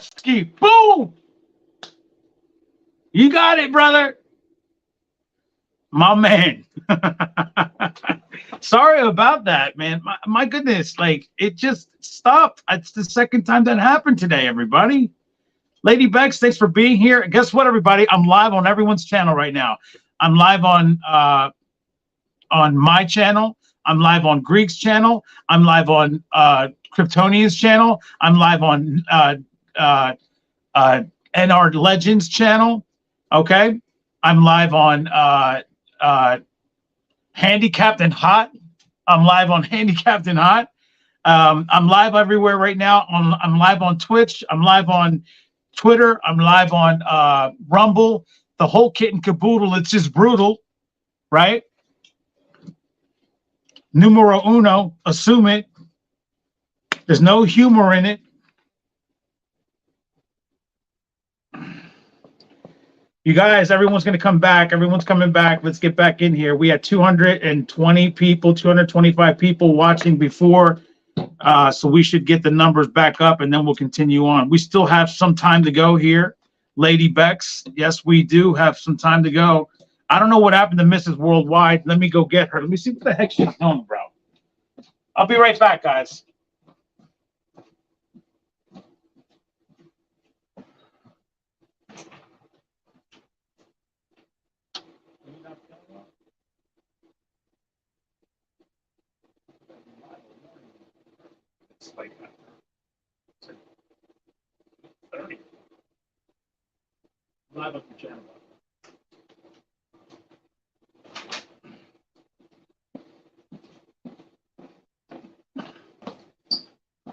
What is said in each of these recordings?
Shevsky. Boom. You got it, brother. My man. Sorry about that, man. My goodness, like it just stopped. It's the second time that happened today, everybody. Lady Bex, thanks for being here. And guess what, everybody? I'm live on everyone's channel right now. I'm live on my channel. I'm live on Greek's channel. I'm live on Kryptonian's channel. I'm live on NR Legends channel. Okay. I'm live on Handicapped and Hot. I'm live on Handicapped and Hot. I'm live everywhere right now. I'm live on Twitch. I'm live on Twitter. I'm live on Rumble. The whole kit and caboodle. It's just brutal, right? Numero uno. Assume it. There's no humor in it. You guys, everyone's going to come back. Everyone's coming back. Let's get back in here. We had 220 people, 225 people watching before. So we should get the numbers back up and then we'll continue on. We still have some time to go here. Lady Bex, yes, we do have some time to go. I don't know what happened to Mrs. Worldwide. Let me go get her. Let me see what the heck she's doing, bro. I'll be right back, guys. Like 30. Live up the channel.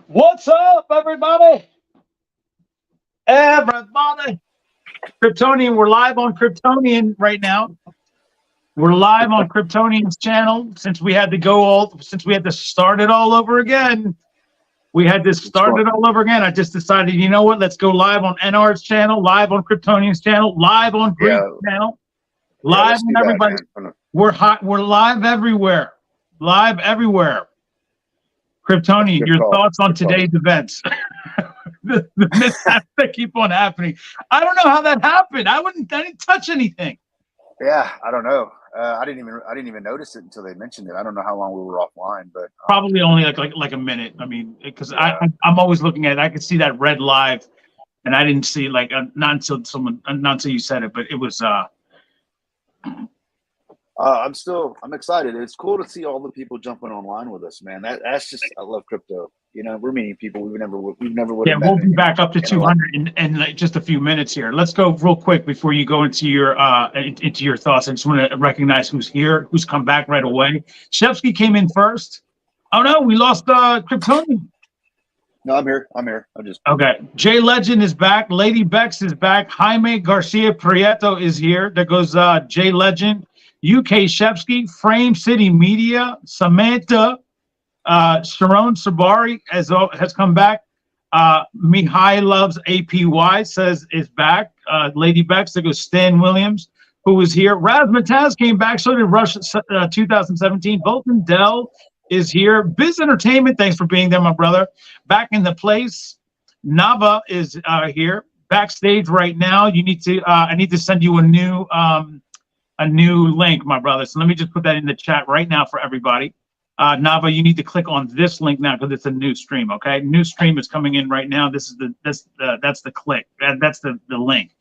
What's up, everybody? Everybody. Kryptonian, we're live on Kryptonian right now. We're live on Kryptonian's channel since we had to start it all over again. We had this started all over again. I just decided, you know what? Let's go live on NR's channel, live on Kryptonian's channel, live on Greek's channel, live on everybody. We're hot. We're live everywhere. Live everywhere. Kryptonian, your thoughts on today's events? the mishaps that keep on happening. I don't know how that happened. I didn't touch anything. Yeah, I don't know. I didn't even notice it until they mentioned it. I don't know how long we were offline, but probably only like a minute. I mean, because yeah. I'm always looking at it. I could see that red live, and I didn't see not until you said it, but it was. I'm excited. It's cool to see all the people jumping online with us, man. That's just, I love crypto. You know, we're meeting people we've never would have met. We'll be back up to 200 in like just a few minutes here. Let's go real quick before you go into your thoughts. I just want to recognize who's here, who's come back right away. Shevsky came in first. Oh no, we lost Kryptonian. No, I'm here. I'm just okay. Jay Legend is back. Lady Bex is back. Jaime Garcia Prieto is here. There goes Jay Legend. UK Shevsky, Frame City Media, Samantha, Sharon Sabari has come back. Mihai Loves APY says is back. Lady Bex, there goes Stan Williams, who was here. Razmataz came back. So did Rush 2017. Vulcan Dell is here. Biz Entertainment, thanks for being there, my brother. Back in the place. Nava is here. Backstage right now. You need to. I need to send you a new link, my brother. So let me just put that in the chat right now for everybody. Nava, you need to click on this link now because it's a new stream. Okay, new stream is coming in right now. This is that's the click. That's the link.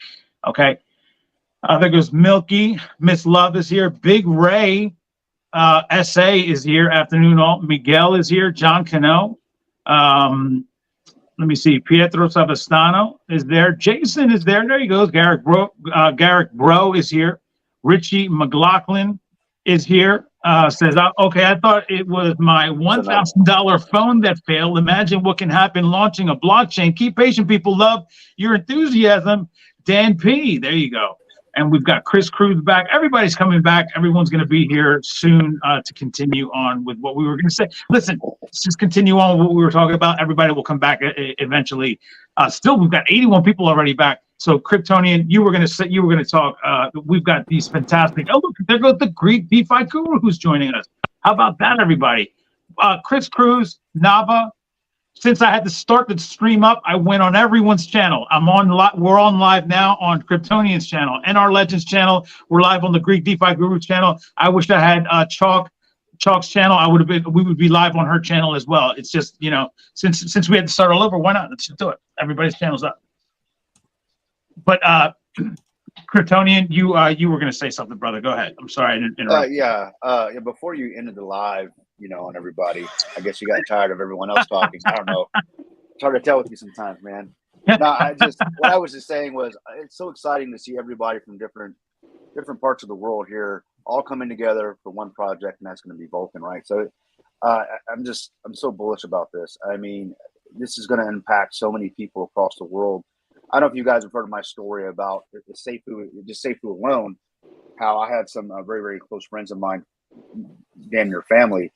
Okay. There goes Milky. Miss Love is here. Big Ray, SA is here. Afternoon all. Miguel is here. John Cano. Let me see. Pietro Savastano is there. Jason is there. There he goes. Garrick Bro is here. Richie McLaughlin is here. Says, okay, I thought it was my $1,000 phone that failed. Imagine what can happen launching a blockchain. Keep patient, people. Love your enthusiasm. Dan P. There you go. And we've got Chris Cruz back. Everybody's coming back. Everyone's going to be here soon to continue on with what we were going to say. Listen, let's just continue on with what we were talking about. Everybody will come back eventually. Still, we've got 81 people already back. So, Kryptonian, you were going to talk. We've got these fantastic. Oh, look, there goes the Greek DeFi guru who's joining us. How about that, everybody? Chris Cruz, Nava, since I had to start the stream up, I went on everyone's channel. We're on live now on Kryptonian's channel, NR Legends channel. We're live on the Greek DeFi Guru channel. I wish I had Chalk's channel. We would be live on her channel as well. It's just, you know, since we had to start all over, why not? Let's just do it. Everybody's channel's up. But Kryptonian, you were gonna say something, brother. Go ahead. I'm sorry I didn't interrupt. Yeah. Before you ended the live, you know, on everybody, I guess you got tired of everyone else talking. I don't know. It's hard to tell with you sometimes, man. No, what I was just saying was it's so exciting to see everybody from different parts of the world here all coming together for one project, and that's going to be Vulcan, right? So I'm so bullish about this. I mean, this is going to impact so many people across the world. I don't know if you guys have heard of my story about the Safuu alone, how I had some very, very close friends of mine, damn near family.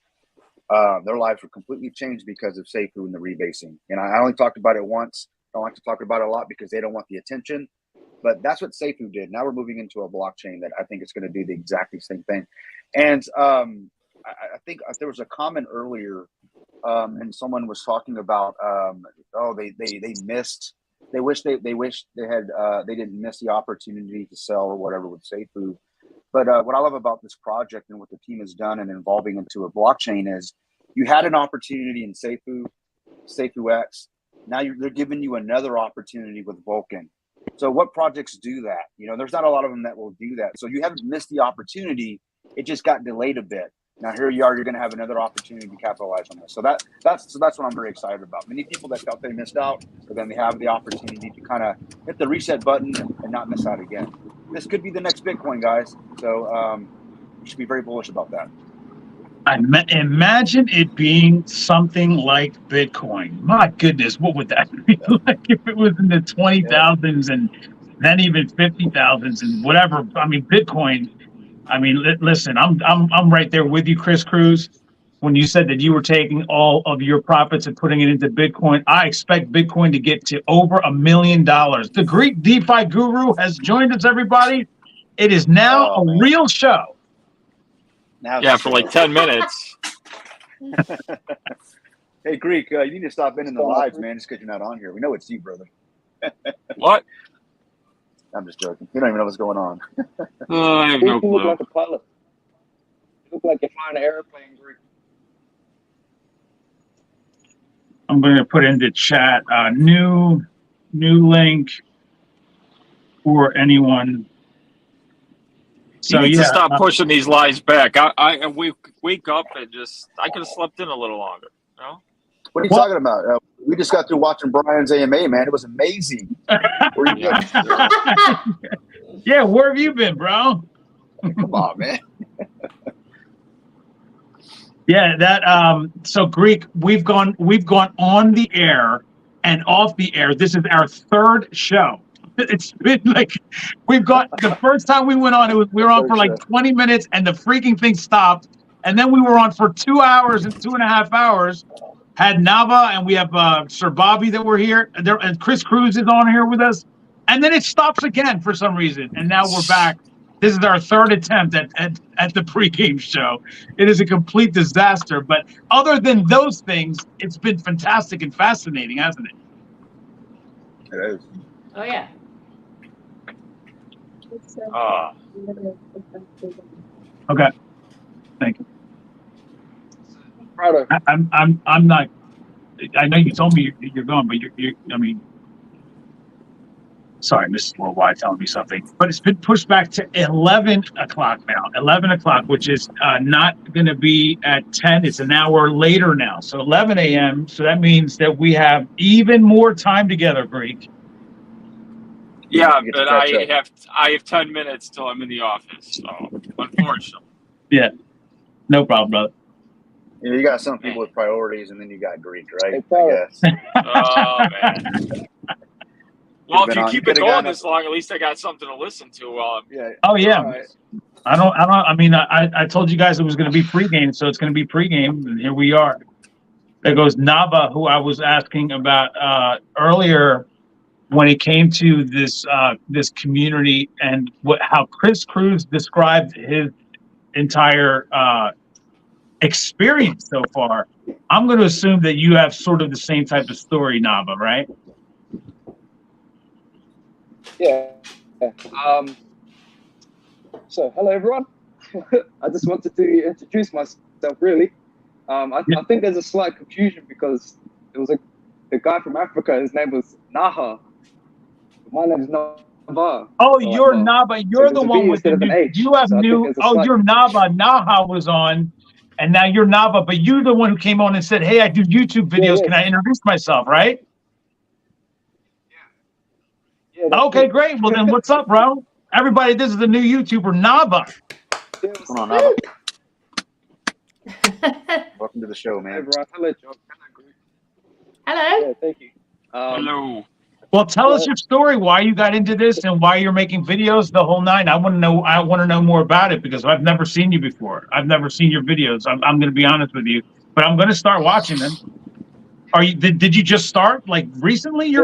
Their lives were completely changed because of Safuu and the rebasing. And I only talked about it once. I don't like to talk about it a lot because they don't want the attention. But that's what Safuu did. Now we're moving into a blockchain that I think is going to do the exactly same thing. And I think there was a comment earlier, and someone was talking about, they missed. They wish they had they didn't miss the opportunity to sell or whatever with Safuu. But what I love about this project and what the team has done and evolving into a blockchain is you had an opportunity in Safuu X. Now they're giving you another opportunity with Vulcan. So what projects do that? You know, there's not a lot of them that will do that. So you haven't missed the opportunity. It just got delayed a bit. Now here you are. You're going to have another opportunity to capitalize on this. So that's what I'm very excited about. Many people that felt they missed out, but then they have the opportunity to kind of hit the reset button and not miss out again. This could be the next Bitcoin, guys. So you should be very bullish about that. Imagine it being something like Bitcoin. My goodness, what would that be like if it was in the 20,000s and then even 50,000s and whatever? I mean, Bitcoin. I mean, listen, I'm right there with you, Chris Cruz. When you said that you were taking all of your profits and putting it into Bitcoin, I expect Bitcoin to get to over $1 million. The Greek DeFi Guru has joined us, everybody. It is now a real show. Now for like 10 minutes. Hey, Greek, you need to stop in the lives, man, just because you're not on here. We know it's you, brother. What? I'm just joking. You don't even know what's going on. I have no You look clue. like a pilot. You look like you're flying an airplane, Greek. I'm going to put into chat new link for anyone. So You need to stop pushing these lies back. I wake up and I could have slept in a little longer. No? What are you talking about? We just got through watching Bryan's AMA, man. It was amazing. Where you been? Yeah, where have you been, bro? Come on, man. Yeah, that so Greek, we've gone on the air and off the air. This is our third show. It's been like we've got the first time we went on, we were on for like 20 minutes and the freaking thing stopped. And then we were on for 2 hours and 2.5 hours. Had Nava and we have Sir Bobby that were here. And Chris Cruz is on here with us. And then it stops again for some reason. And now we're back. This is our third attempt at the pregame show. It is a complete disaster. But other than those things, it's been fantastic and fascinating, hasn't it? It is. Oh, yeah. Okay. Thank you. Proud of. I'm not. I know you told me you're going, but you're. I mean, sorry, Mrs. Worldwide telling me something, but it's been pushed back to 11 o'clock now. 11 o'clock, which is not going to be at 10. It's an hour later now, so 11 a.m. So that means that we have even more time together, Greek. Yeah, but I have 10 minutes till I'm in the office. So unfortunately. Yeah, no problem, brother. You know, you got some people with priorities, and then you got Greek, right? Hey, I guess. Oh man. Well, if you keep it going this long, at least I got something to listen to. Yeah. Oh yeah. Right. I don't. I mean, I told you guys it was going to be pregame, so it's going to be pregame, and here we are. There goes Nava, who I was asking about earlier when it came to this community and how Chris Cruz described his entire experience so far, I'm going to assume that you have sort of the same type of story, Nava, right? Yeah. So hello everyone. I just wanted to introduce myself really. I think there's a slight confusion because it was the guy from Africa, his name was Naha. My name is Nava. Oh, you're Nava. You're the one with the new. You have new. Oh, you're Nava. Naha was on, and now you're Nava. But you're the one who came on and said, "Hey, I do YouTube videos. Yeah. Can I introduce myself?" Right? Yeah. Okay, great. Well, then, what's up, bro? Everybody, this is the new YouTuber, Nava. What's going on, Nava? Welcome to the show, man. Hello, John. Hello. Yeah, thank you. Hello. Well, tell us your story, why you got into this and why you're making videos the whole nine. I want to know more about it because I've never seen you before. I've never seen your videos. I'm going to be honest with you, but I'm going to start watching them. Are you? Did you just start like recently? Yeah,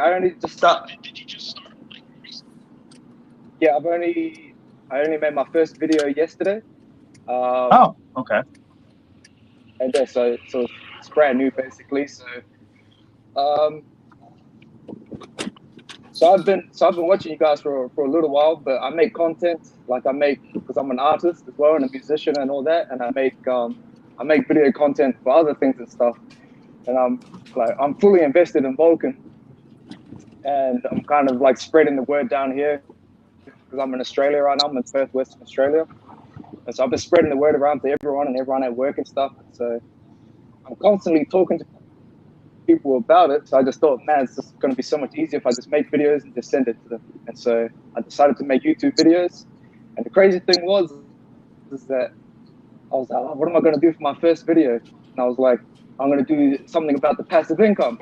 I only just started. Did you just start like recently? Yeah, I only made my first video yesterday. Oh, okay. And yeah, so it's brand new basically. So I've been watching you guys for a little while, but I make content because I'm an artist as well and a musician and all that, and I make video content for other things and stuff. And I'm fully invested in Vulcan, and I'm kind of like spreading the word down here because I'm in Australia right now. I'm in Perth, Western Australia, and so I've been spreading the word around to everyone at work and stuff. So I'm constantly talking to people about it. So I just thought, man, it's just going to be so much easier if I just make videos and just send it to them. And so I decided to make YouTube videos. And the crazy thing is that I was like, oh, what am I going to do for my first video? And I was like, I'm going to do something about the passive income.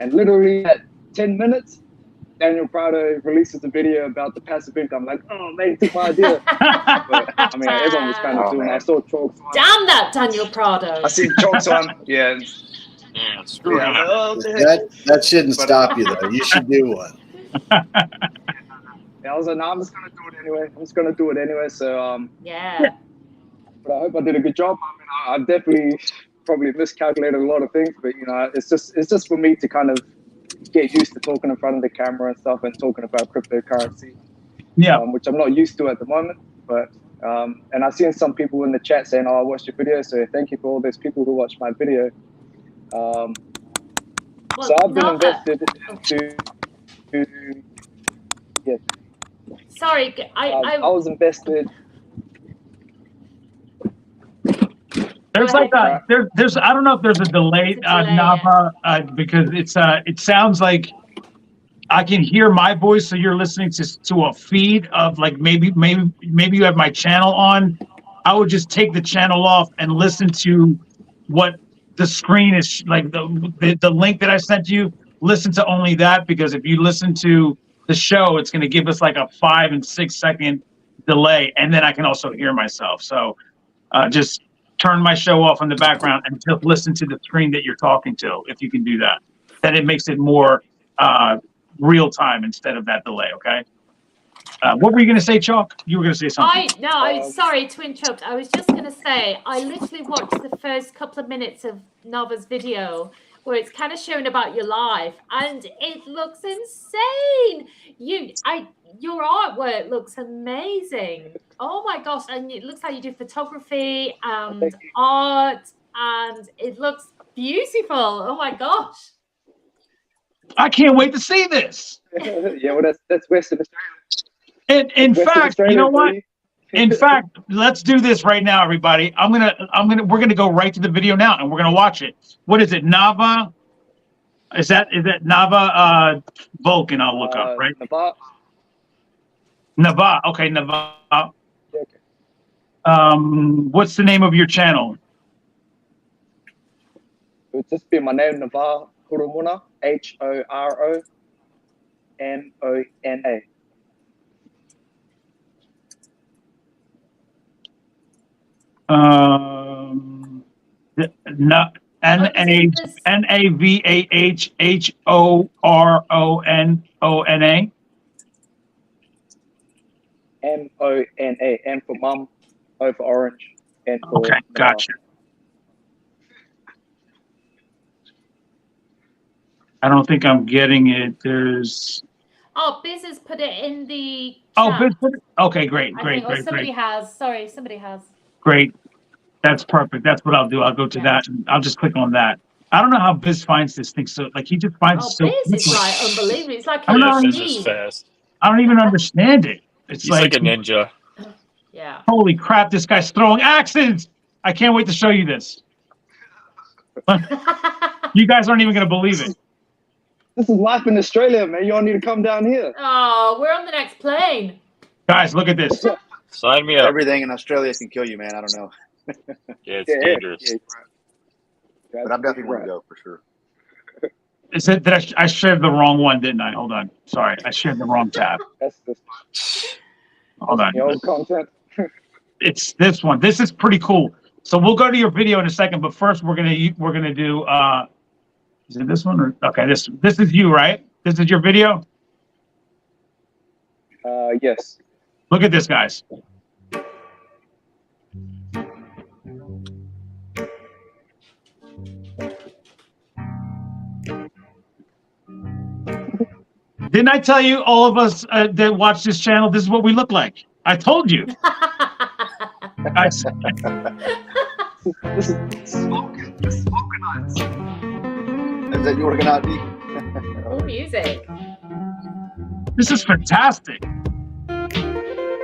And literally at 10 minutes, Daniel Prado releases a video about the passive income. Like, oh, man, he took my idea. But, I mean, everyone was kind of doing it. I saw Chalk's one. Damn that Daniel Prado. I see Chalk's one. Yeah. Yeah, screw him. That shouldn't stop you, though. You should do one. Yeah, I was like, no, I'm just going to do it anyway. So, yeah. But I hope I did a good job. I mean, I definitely probably miscalculated a lot of things, but, you know, it's just for me to kind of get used to talking in front of the camera and stuff and talking about cryptocurrency. Yeah. Which I'm not used to at the moment. But, and I've seen some people in the chat saying, oh, I watched your video. So thank you for all those people who watched my video. Well, so I've been invested to yeah. Sorry, I was invested. There's like there's I don't know if there's a delay, Nava, because it sounds like I can hear my voice, so you're listening to a feed of like maybe you have my channel on. I would just take the channel off and listen to what the screen is like, the link that I sent you. Listen to only that, because if you listen to the show, it's going to give us like a 5 and 6 second delay, and then I can also hear myself. So just turn my show off in the background and just listen to the screen that you're talking to. If you can do that, then it makes it more real time instead of that delay. Okay. What were you going to say, Chalk? You were going to say something. I'm sorry to interrupt. I was just going to say, I literally watched the first couple of minutes of Nava's video where it's kind of showing about your life, and it looks insane. Your artwork looks amazing. Oh my gosh. And it looks like you do photography and art, and it looks beautiful. Oh my gosh. I can't wait to see this. Yeah, well, that's Western Australia. And in fact, you know what? In fact, let's do this right now, everybody. We're gonna go right to the video now, and we're gonna watch it. What is it, Nava? Is that Nava Vulcan? I'll look up, right? Nava. Okay, Nava. Okay. What's the name of your channel? It would just be my name, Nava Horomona, HOROMONA. NAVAHHORONONA. MONA. M for mum, O for orange, N for Okay, gotcha. I don't think I'm getting it. There's. Oh, Biz has put it in the chat. Oh, Biz put it. Okay, great. Somebody has. Sorry, somebody has. Great. That's perfect. That's what I'll do. I'll go to that and I'll just click on that. I don't know how Biz finds this thing. So like he just finds it so Biz is like unbelievable. It's like Biz is fast. I don't even understand it. He's like a ninja. Yeah. Holy crap, this guy's throwing axes. I can't wait to show you this. You guys aren't even going to believe it. This is life in Australia, man. You all need to come down here. Oh, we're on the next plane. Guys, look at this. Sign me up. Everything in Australia can kill you, man. I don't know. Yeah, it's dangerous. Yeah, but I'm definitely going to go for sure. Is it that I shared the wrong one, didn't I? Hold on. Sorry, I shared the wrong tab. That's this. Hold on. The old content. It's this one. This is pretty cool. So we'll go to your video in a second, but first we're gonna do. Is it this one or okay? This is you, right? This is your video. Yes. Look at this, guys. Didn't I tell you, all of us that watch this channel, this is what we look like? I told you. This is smoking. This is organized. Is that you working out, D? Cool music. This is fantastic.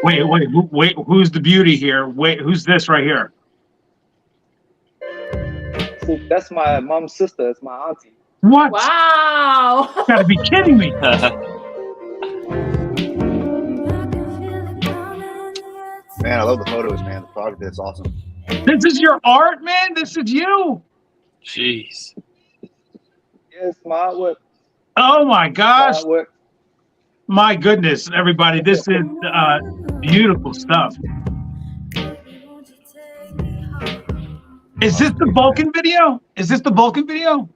Wait, who's the beauty here? Wait, who's this right here? See, that's my mom's sister. It's my auntie. What? Wow. You gotta be kidding me. Man, I love the photos, man. The photography is awesome. This is your art, man. This is you. Jeez. Yes, my artwork. Oh my gosh. Artwork. My goodness, everybody. This is beautiful stuff. Is this the Vulcan video? Is this the Vulcan video?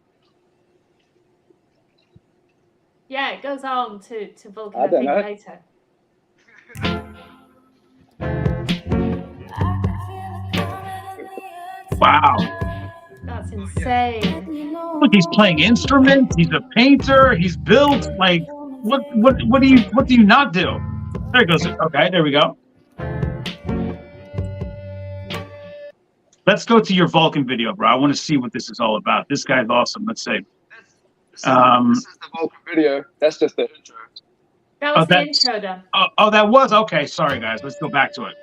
Yeah, it goes on to Vulcan I don't know. later. Wow. That's insane. Look, he's playing instruments. He's a painter. He's built. Like, what do you not do? There it goes. Okay, there we go. Let's go to your Vulcan video, bro. I want to see what this is all about. This guy's awesome. Let's see. This is the Vulcan video. That's just the intro. That was the intro, then. Oh, that was okay. Sorry, guys. Let's go back to it.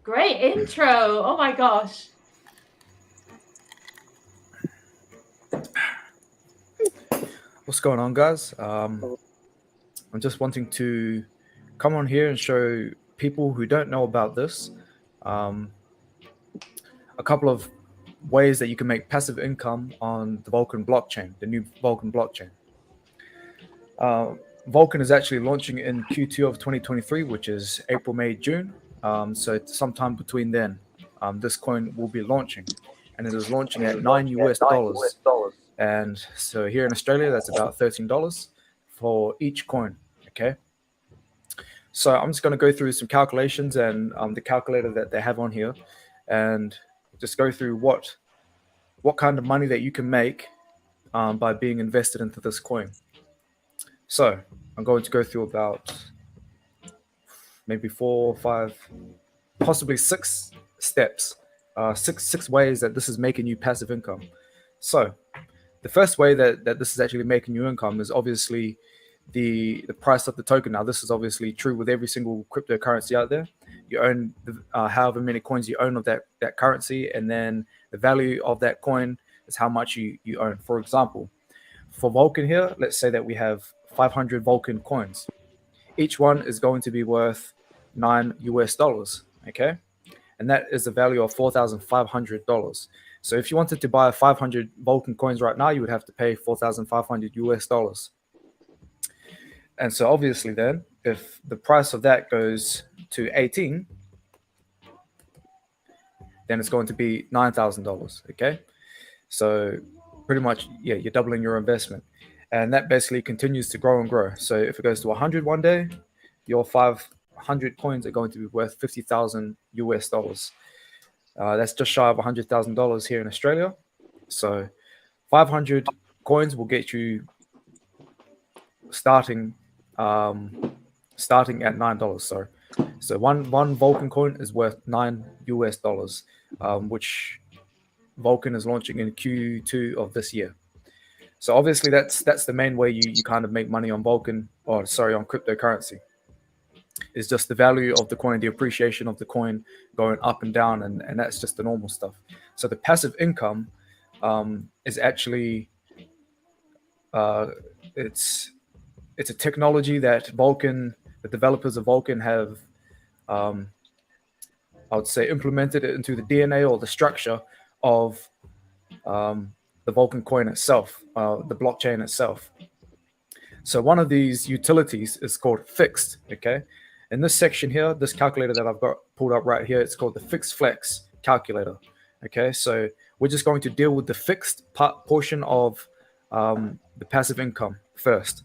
Great intro. Oh my gosh. What's going on, guys? I'm just wanting to come on here and show people who don't know about this a couple of ways that you can make passive income on the Vulcan blockchain, the new Vulcan blockchain. Vulcan is actually launching in Q2 of 2023, which is April, May, June. So it's sometime between then, this coin will be launching, and it is launching at $9 US. And so here in Australia, that's about $13 for each coin. Okay. So I'm just going to go through some calculations and the calculator that they have on here, and just go through what kind of money that you can make by being invested into this coin. So I'm going to go through about maybe 4, 5, possibly 6 steps, six ways that this is making you passive income. So the first way that this is actually making you income is obviously the price of the token. Now, this is obviously true with every single cryptocurrency out there. You own however many coins you own of that currency, and then the value of that coin is how much you own. For example, for Vulcan here, let's say that we have 500 Vulcan coins. Each one is going to be worth $9 US, okay? And that is the value of $4,500. So if you wanted to buy 500 Vulcan coins right now, you would have to pay $4,500 US. And so obviously then, if the price of that goes to 18, then it's going to be $9,000, okay? So pretty much, yeah, you're doubling your investment. and that basically continues to grow and grow. So if it goes to 100 one day, your 500 coins are going to be worth $50,000 US. That's just shy of $100,000 here in Australia. So 500 coins will get you starting at $9. So one Vulcan coin is worth $9 US, which Vulcan is launching in Q2 of this year. So obviously that's the main way you kind of make money on Vulcan, on cryptocurrency. It's just the value of the coin, the appreciation of the coin going up and down, and that's just the normal stuff. So the passive income is actually it's a technology that Vulcan, the developers of Vulcan, have I would say implemented it into the DNA or the structure of the Vulcan coin itself, the blockchain itself. So one of these utilities is called fixed. Okay, in this section here, this calculator that I've got pulled up right here, it's called the fixed flex calculator. Okay, so we're just going to deal with the fixed portion of the passive income first.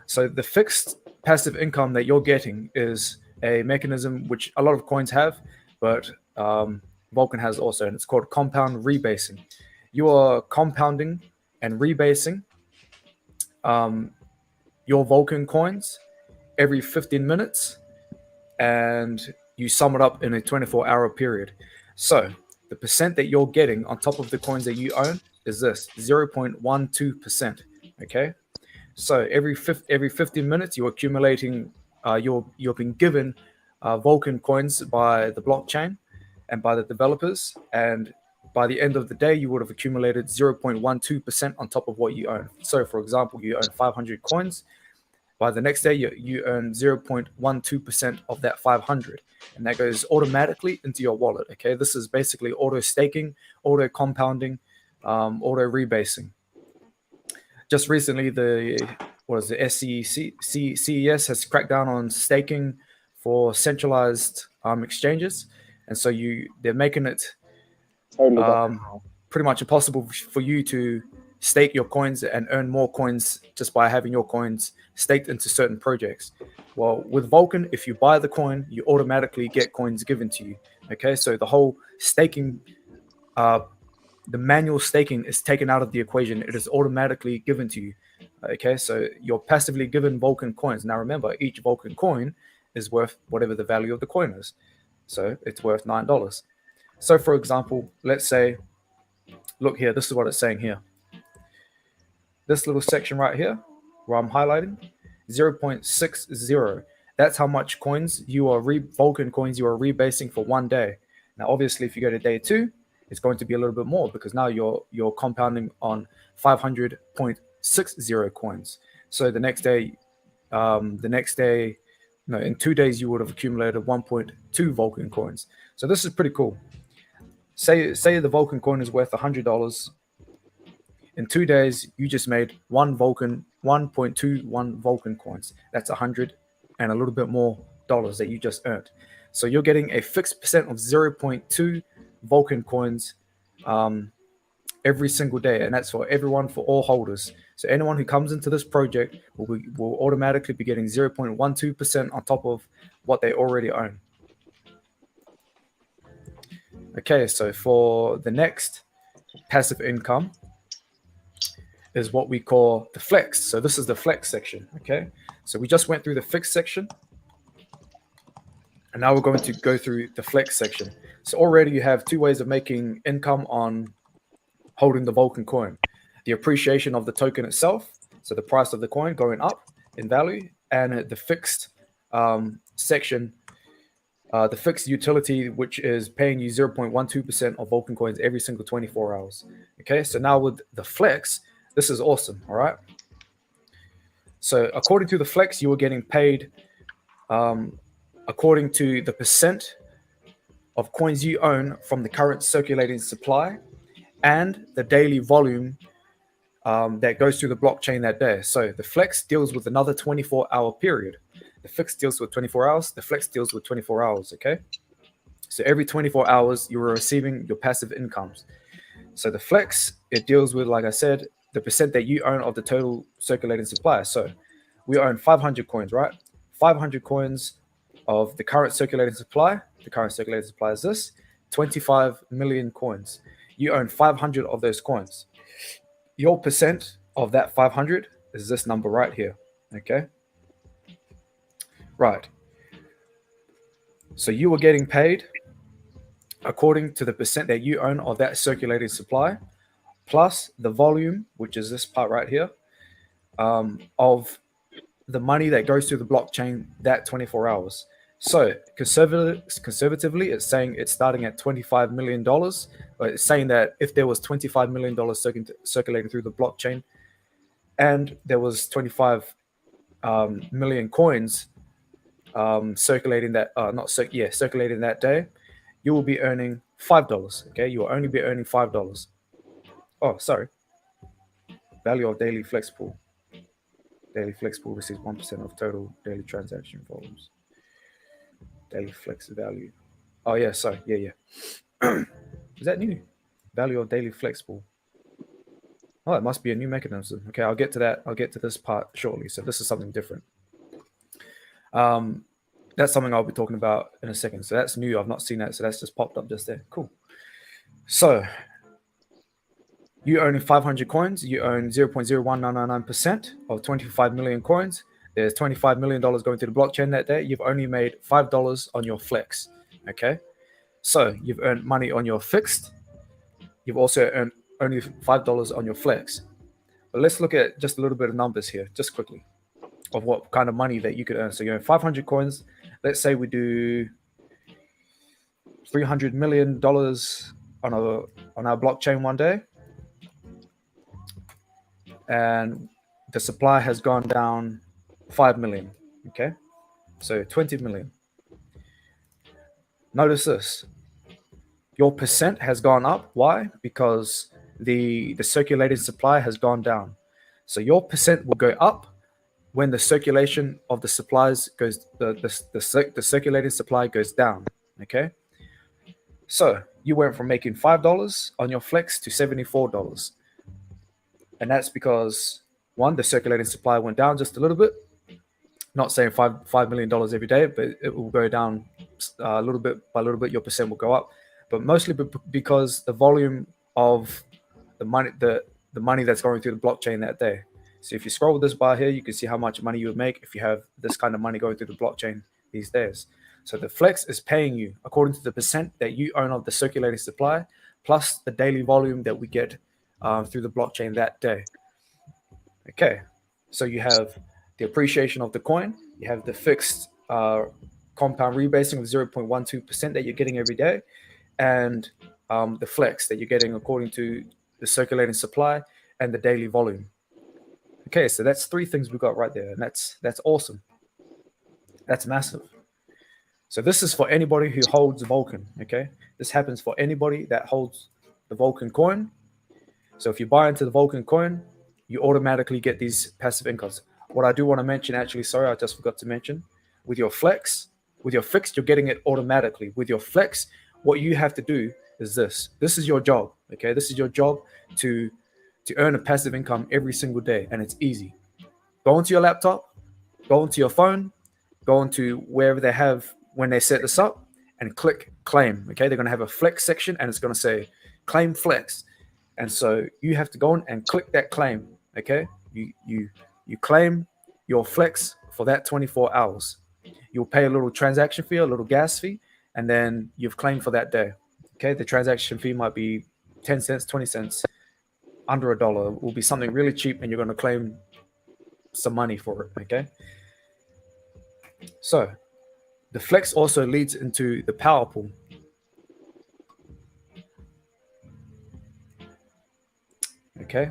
So the fixed passive income that you're getting is a mechanism which a lot of coins have, but Vulcan has also, and it's called compound rebasing. You are compounding and rebasing your Vulcan coins every 15 minutes, and you sum it up in a 24-hour period. So the percent that you're getting on top of the coins that you own is this 0.12%. Okay, so every 15 minutes you're accumulating. You're being given Vulcan coins by the blockchain and by the developers, and by the end of the day, you would have accumulated 0.12% on top of what you own. So, for example, you own 500 coins. By the next day, you earn 0.12% of that 500, and that goes automatically into your wallet. Okay, this is basically auto staking, auto compounding, auto rebasing. Just recently, the CES has cracked down on staking for centralized exchanges, and so they're making it pretty much impossible for you to stake your coins and earn more coins just by having your coins staked into certain projects. Well, with Vulcan, if you buy the coin, you automatically get coins given to you. Okay, so the whole staking, the manual staking is taken out of the equation. It is automatically given to you. Okay, so you're passively given Vulcan coins. Now remember, each Vulcan coin is worth whatever the value of the coin is. So it's worth $9. So for example, let's say, look here, this is what it's saying here. This little section right here, where I'm highlighting, 0.60. That's how much coins you are Vulcan coins you are rebasing for one day. Now, obviously, if you go to day 2, it's going to be a little bit more because now you're compounding on 500.60 coins. So the next day, in 2 days, you would have accumulated 1.2 Vulcan coins. So this is pretty cool. Say the Vulcan coin is worth $100. In 2 days, you just made 1.21 Vulcan coins. That's 100 and a little bit more dollars that you just earned. So you're getting a fixed percent of 0.2 Vulcan coins every single day, and that's for everyone, for all holders. So anyone who comes into this project will automatically be getting 0.12% on top of what they already own. Okay, so for the next passive income is what we call the flex. So this is the flex section. Okay, so we just went through the fixed section, and now we're going to go through the flex section. So already you have 2 ways of making income on holding the Vulcan coin: the appreciation of the token itself, so the price of the coin going up in value, and the fixed section, the fixed utility, which is paying you 0.12% of Vulcan coins every single 24 hours. Okay, so now with the flex, this is awesome. All right, so according to the flex, you are getting paid according to the percent of coins you own from the current circulating supply and the daily volume that goes through the blockchain that day. So the flex deals with another 24-hour period. The fix deals with 24 hours. The flex deals with 24 hours, okay? So every 24 hours, you are receiving your passive incomes. So the flex, it deals with, like I said, the percent that you own of the total circulating supply. So we own 500 coins, right? 500 coins of the current circulating supply. The current circulating supply is this, 25 million coins. You own 500 of those coins. Your percent of that 500 is this number right here, okay? Right. So you were getting paid according to the percent that you own of that circulating supply, plus the volume, which is this part right here, of the money that goes through the blockchain that 24 hours. So conservatively, it's saying it's starting at $25 million, but it's saying that if there was $25 million circulating through the blockchain and there was 25 million coins circulating that, circulating that day, you will be earning $5, okay? You will only be earning $5. Oh, sorry. Value of daily flex pool. Daily flex pool receives 1% of total daily transaction volumes. Daily flex value. Oh yeah, sorry. Yeah. Is that new? Value of daily flex pool. Oh, it must be a new mechanism. Okay, I'll get to that. I'll get to this part shortly. So this is something different. That's something I'll be talking about in a second. So that's new. I've not seen that. So that's just popped up just there. Cool. So you own 500 coins. You own 0.01999% of 25 million coins. There's $25 million going to the blockchain that day. You've only made $5 on your flex. Okay. So you've earned money on your fixed. You've also earned only $5 on your flex. But let's look at just a little bit of numbers here, just quickly, of what kind of money that you could earn. So you earn 500 coins. Let's say we do $300 million on our blockchain one day. And the supply has gone down 5 million. Okay. So 20 million. Notice this. Your percent has gone up. Why? Because the circulating supply has gone down. So your percent will go up when the circulation of the supplies goes, the circulating supply goes down. Okay. So you went from making $5 on your flex to $74. And that's because, one, the circulating supply went down just a little bit. Not saying $5 million every day, but it will go down a little bit by a little bit. Your percent will go up, but mostly because the volume of the money that's going through the blockchain that day. So if you scroll this bar here, you can see how much money you would make if you have this kind of money going through the blockchain these days. So the flex is paying you according to the percent that you own of the circulating supply, plus the daily volume that we get through the blockchain that day. Okay, so you have the appreciation of the coin, you have the fixed compound rebasing of 0.12% that you're getting every day, and the flex that you're getting according to the circulating supply and the daily volume. Okay, so that's three things we got right there, and that's awesome. That's massive. So this is for anybody who holds Vulcan. Okay, this happens for anybody that holds the Vulcan coin. So if you buy into the Vulcan coin, you automatically get these passive incomes. What I do want to mention, actually, sorry, I just forgot to mention, with your flex, with your fixed, you're getting it automatically. With your flex, what you have to do is this. This is your job, okay? This is your job to earn a passive income every single day, and it's easy. Go into your laptop, go into your phone, go into wherever they have when they set this up, and click claim, okay? They're going to have a flex section, and it's going to say claim flex. And so you have to go on and click that claim, okay? You claim your flex for that 24 hours. You'll pay a little transaction fee, a little gas fee, and then you've claimed for that day, okay? The transaction fee might be 10 cents, 20 cents, under $1. It will be something really cheap, and you're going to claim some money for it, okay? So the flex also leads into the power pool. Okay.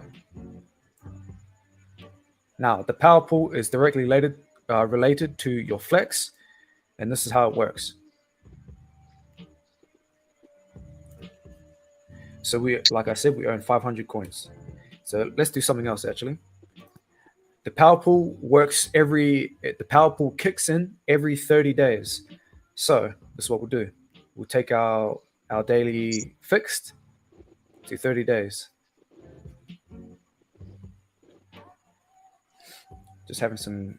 Now, the power pool is directly related to your flex, and this is how it works. So like I said, we earn 500 coins. So let's do something else, actually. The power pool the power pool kicks in every 30 days. So this is what we'll do. We'll take our daily fixed to 30 days. Just having some.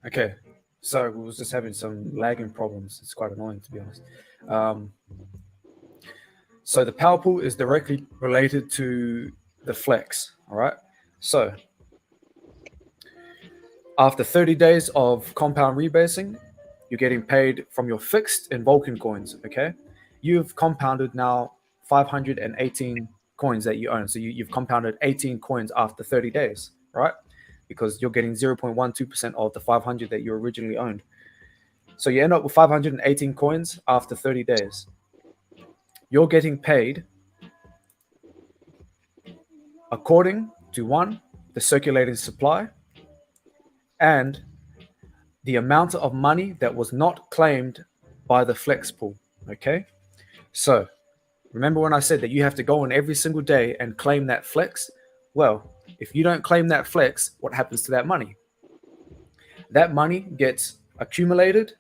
Okay, so we was just having some lagging problems. It's quite annoying, to be honest. So the power pool is directly related to the flex, all right? So after 30 days of compound rebasing, you're getting paid from your fixed in Vulcan coins, okay? You've compounded now 518 coins that you own. So you've compounded 18 coins after 30 days, right? Because you're getting 0.12% of the 500 that you originally owned. So you end up with 518 coins after 30 days. You're getting paid according to one, the circulating supply, and the amount of money that was not claimed by the flex pool, okay? So remember when I said that you have to go in every single day and claim that flex? Well, if you don't claim that flex, what happens to that money? That money gets accumulated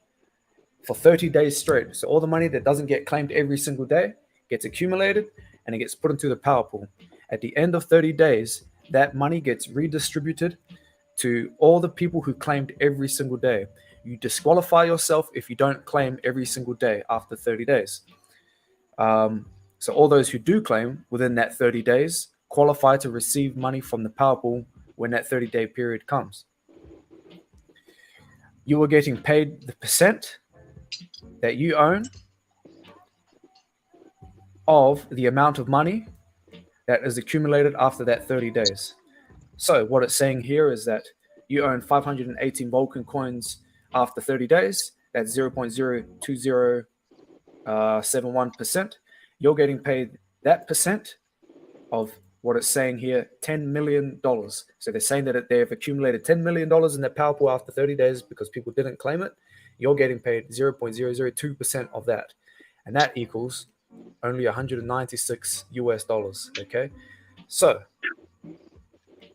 for 30 days straight. So all the money that doesn't get claimed every single day gets accumulated and it gets put into the power pool. At the end of 30 days, that money gets redistributed to all the people who claimed every single day. You disqualify yourself if you don't claim every single day after 30 days. So all those who do claim within that 30 days qualify to receive money from the power pool when that 30-day period comes. You are getting paid the percent that you own of the amount of money that is accumulated after that 30 days. So what it's saying here is that you own 518 Vulcan coins after 30 days. That's 0.02071%. You're getting paid that percent of what it's saying here, $10 million. So they're saying that they've accumulated $10 million in their power pool after 30 days because people didn't claim it. You're getting paid 0.002% of that. And that equals only $196 US, okay? So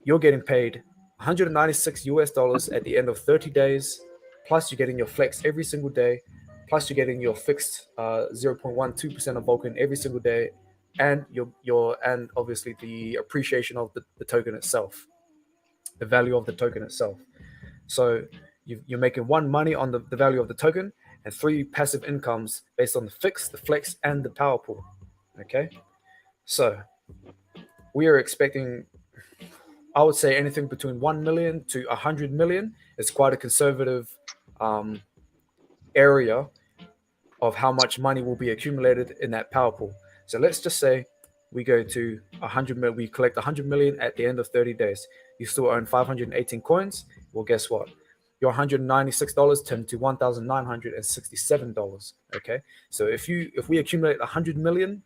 you're getting paid $196 US at the end of 30 days, plus you're getting your flex every single day, plus you're getting your fixed 0.12% of Vulcan every single day, and and obviously the appreciation of the token itself, the value of the token itself. So you're making one, money on the value of the token, and three, passive incomes based on the fix, the flex, and the power pool. Okay, so we are expecting, I would say, anything between 1 million to 100 million. It's quite a conservative area of how much money will be accumulated in that power pool. So let's just say we go to 100 million, we collect 100 million at the end of 30 days. You still own 518 coins. Well, guess what? Your $196 turned to $1,967. Okay, so if we accumulate 100 million,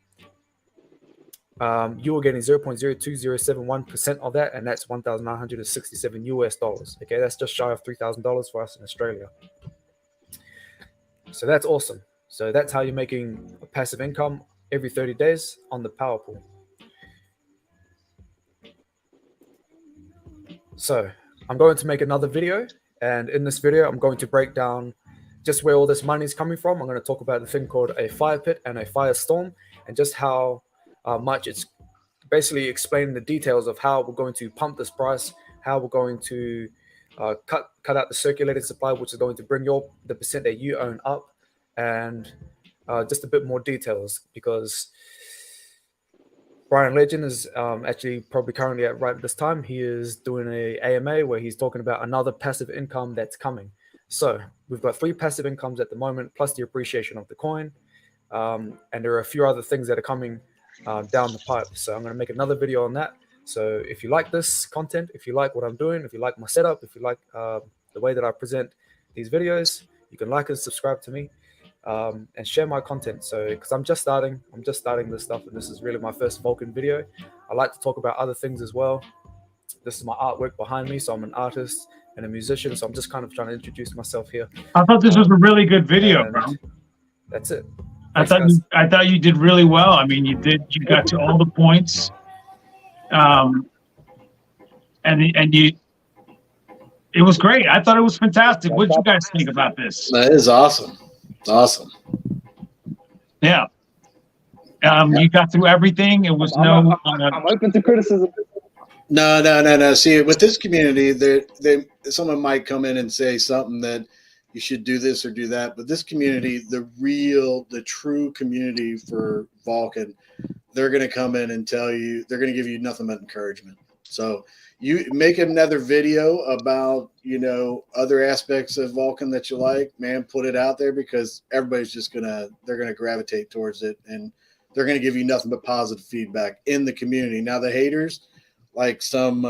you are getting 0.02071% of that, and that's $1,967 US. Okay, that's just shy of $3,000 for us in Australia. So that's awesome. So that's how you're making a passive income every 30 days on the power pool. So I'm going to make another video, and in this video, I'm going to break down just where all this money is coming from. I'm going to talk about the thing called a fire pit and a firestorm, and just how much it's basically explaining the details of how we're going to pump this price, how we're going to cut out the circulated supply, which is going to bring the percent that you own up, and just a bit more details, because Bryan Legend is actually probably currently right at this time, he is doing a AMA where he's talking about another passive income that's coming. So we've got 3 passive incomes at the moment, plus the appreciation of the coin. And there are a few other things that are coming down the pipe. So I'm going to make another video on that. So if you like this content, if you like what I'm doing, if you like my setup, if you like the way that I present these videos, you can like and subscribe to me. And share my content. So, because I'm just starting this stuff, and this is really my first Vulcan video. I like to talk about other things as well. This is my artwork behind me, so I'm an artist and a musician. So I'm just kind of trying to introduce myself here. I thought this was a really good video, bro. That's it. I thought you did really well. I mean, you got to all the points. It was great. I thought it was fantastic. What did you guys think about this? That is awesome. It's awesome. Yeah. You got through everything. It was I'm open to criticism. No. See, with this community, someone might come in and say something that you should do this or do that. But this community, the true community for Vulcan, they're going to come in and tell you, they're going to give you nothing but encouragement. So you make another video about, other aspects of Vulcan that you like, man, put it out there, because everybody's they're going to gravitate towards it, and they're going to give you nothing but positive feedback in the community. Now the haters, like some,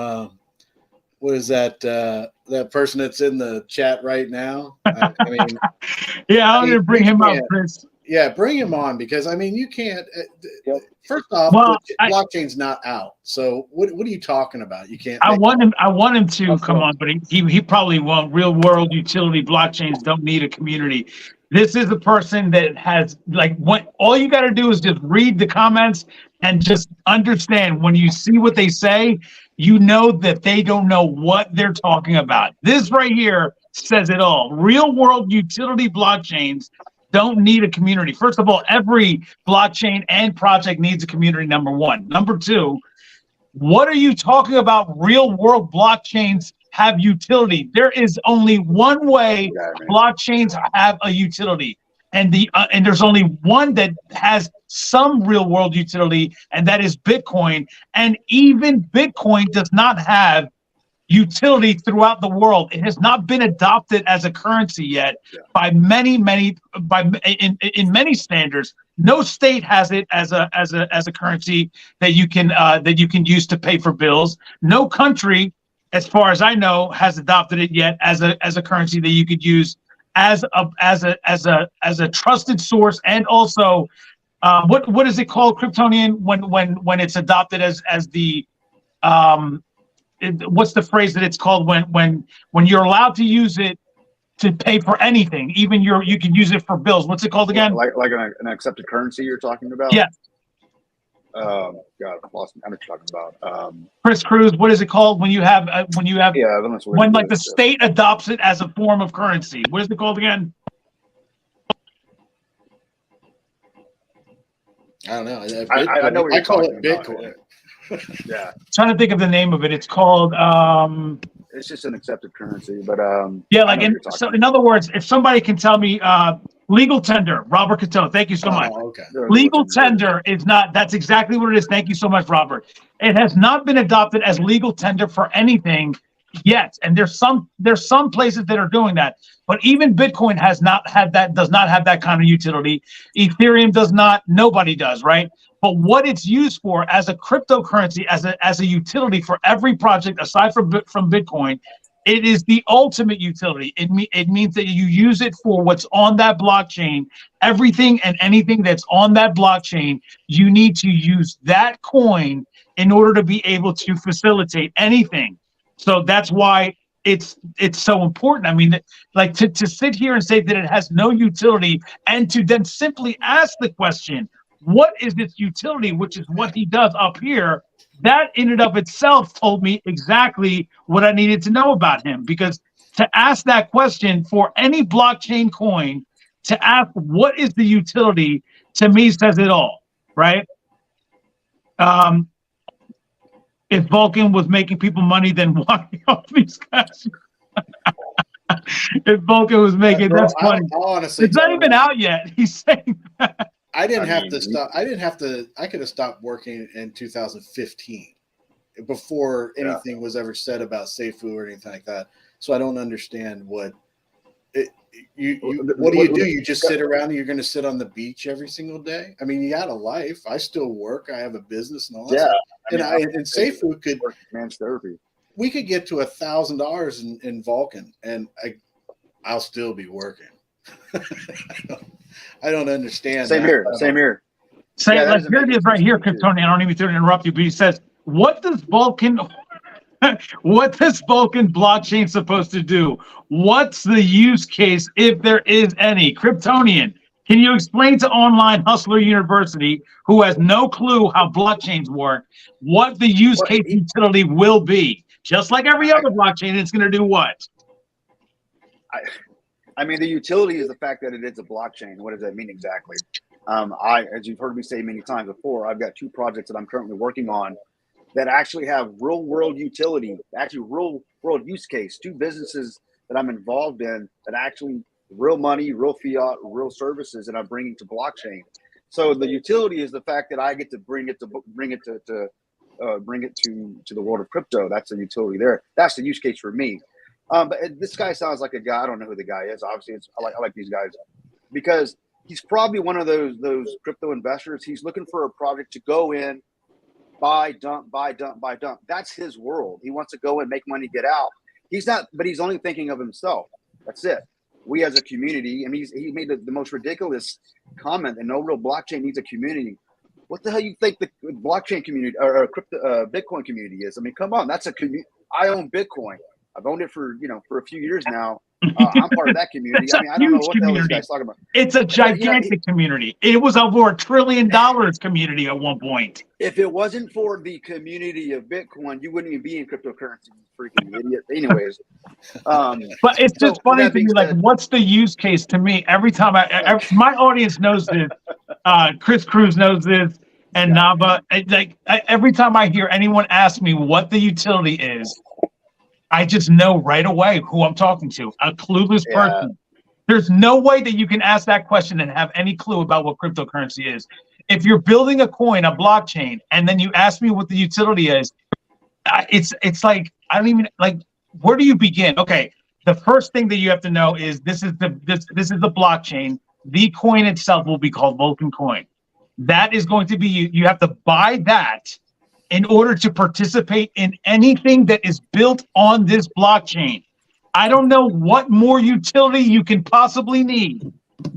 what is that person that's in the chat right now? I mean, yeah, I'm going to bring him up, Chris. Yeah, bring him on, because you can't. First off, blockchain's not out. So what are you talking about? You can't. I want him to come on, but he probably won't. Real world utility blockchains don't need a community. This is a person that has all you got to do is just read the comments and just understand. When you see what they say, you know that they don't know what they're talking about. This right here says it all. Real world utility blockchains don't need a community. First of all, every blockchain and project needs a community, number one. Number two, what are you talking about? Real world blockchains have utility. There is only one way blockchains have a utility, and there's only one that has some real world utility, and that is Bitcoin. And even Bitcoin does not have utility throughout the world. It has not been adopted as a currency yet by in many standards. No state has it as a currency that you can use to pay for bills. No country, as far as I know, has adopted it yet as a currency that you could use as a trusted source. And also, what is it called, Kryptonian, when it's adopted as the what's the phrase that it's called when you're allowed to use it to pay for anything, even you can use it for bills. What's it called again? Like an accepted currency you're talking about? Yeah. God, I lost me. I know what you're talking about. Chris Cruz, what is it called when the state adopts it as a form of currency? What is it called again? I don't know. I know what you're call talking it Bitcoin. Yeah. I'm trying to think of the name of it. It's called it's just an accepted currency, but in other words, if somebody can tell me legal tender, Robert Cato, thank you so much. Okay. Legal tender is not, that's exactly what it is. Thank you so much, Robert. It has not been adopted as legal tender for anything yet. And there's some places that are doing that, but even Bitcoin does not have that kind of utility. Ethereum does not, nobody does, right? But what it's used for as a cryptocurrency, as a utility for every project aside from Bitcoin, it is the ultimate utility. It means that you use it for what's on that blockchain. Everything and anything that's on that blockchain, you need to use that coin in order to be able to facilitate anything. So that's why it's so important. I mean, to sit here and say that it has no utility, and to then simply ask the question, what is its utility, which is what he does up here, that in and of itself told me exactly what I needed to know about him. Because to ask that question for any blockchain coin, to ask what is the utility, to me says it all, right? If Vulcan was making people money, then why all these guys? If Vulcan was making, that's funny. Honestly, it's not even out yet. He's saying that. I could have stopped working in 2015 before anything was ever said about Safuu or anything like that. So I don't understand what do you do? You just sit around and you're going to sit on the beach every single day? I mean, you got a life. I still work. I have a business and all that. Yeah. And Safuu could manage therapy. We could get to $1,000 in Vulcan, and I'll still be working. I don't understand. Same here. Here it is right here, Tony. I don't even mean to interrupt you, but he says, what does Vulcan blockchain supposed to do? What's the use case, if there is any? Kryptonian, Can you explain to Online Hustler University, who has no clue how blockchains work, what the use case utility will be? Just like every other blockchain, it's going to do what? I mean, the utility is the fact that it is a blockchain. What does that mean exactly? As you've heard me say many times before, I've got 2 projects that I'm currently working on that actually have real world utility, actually real world use case. 2 businesses that I'm involved in that actually real money, real fiat, real services that I'm bringing to blockchain. So the utility is the fact that I get to bring it to the world of crypto. That's the utility there. That's the use case for me. But this guy sounds like a guy. I don't know who the guy is. Obviously, I like these guys because he's probably one of those crypto investors. He's looking for a project to go in, buy, dump, buy, dump, buy, dump. That's his world. He wants to go and make money, get out. He's not, but he's only thinking of himself. That's it. We as a community, and he made the most ridiculous comment, and no real blockchain needs a community. What the hell you think the blockchain community or crypto Bitcoin community is? I mean, come on, that's a community. I own Bitcoin. I've owned it for a few years now. I'm part of that community. I mean, I don't know what the hell this guy's talking about. It's a gigantic community. It was over $1 trillion community at one point. If it wasn't for the community of Bitcoin, you wouldn't even be in cryptocurrency, you freaking idiot. Anyways. But it's just funny to me, like, what's the use case to me? Every time my audience knows this, Chris Cruz knows this, and Nava, every time I hear anyone ask me what the utility is, I just know right away who I'm talking to, a clueless person. There's no way that you can ask that question and have any clue about what cryptocurrency is. If you're building a coin, a blockchain, and then you ask me what the utility is, it's like, I don't even, like, where do you begin? Okay, the first thing that you have to know is this is the blockchain. The coin itself will be called Vulcan coin. That is going to be, you have to buy that in order to participate in anything that is built on this blockchain. I don't know what more utility you can possibly need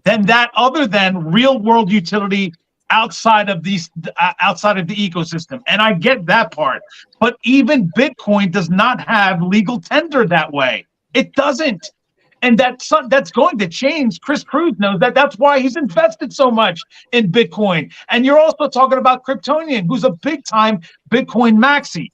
than that, other than real world utility outside of the ecosystem. And I get that part, but even Bitcoin does not have legal tender that way. It doesn't. And that's going to change. Chris Cruz knows that. That's why he's invested so much in Bitcoin. And you're also talking about Kryptonian, who's a big-time Bitcoin maxi.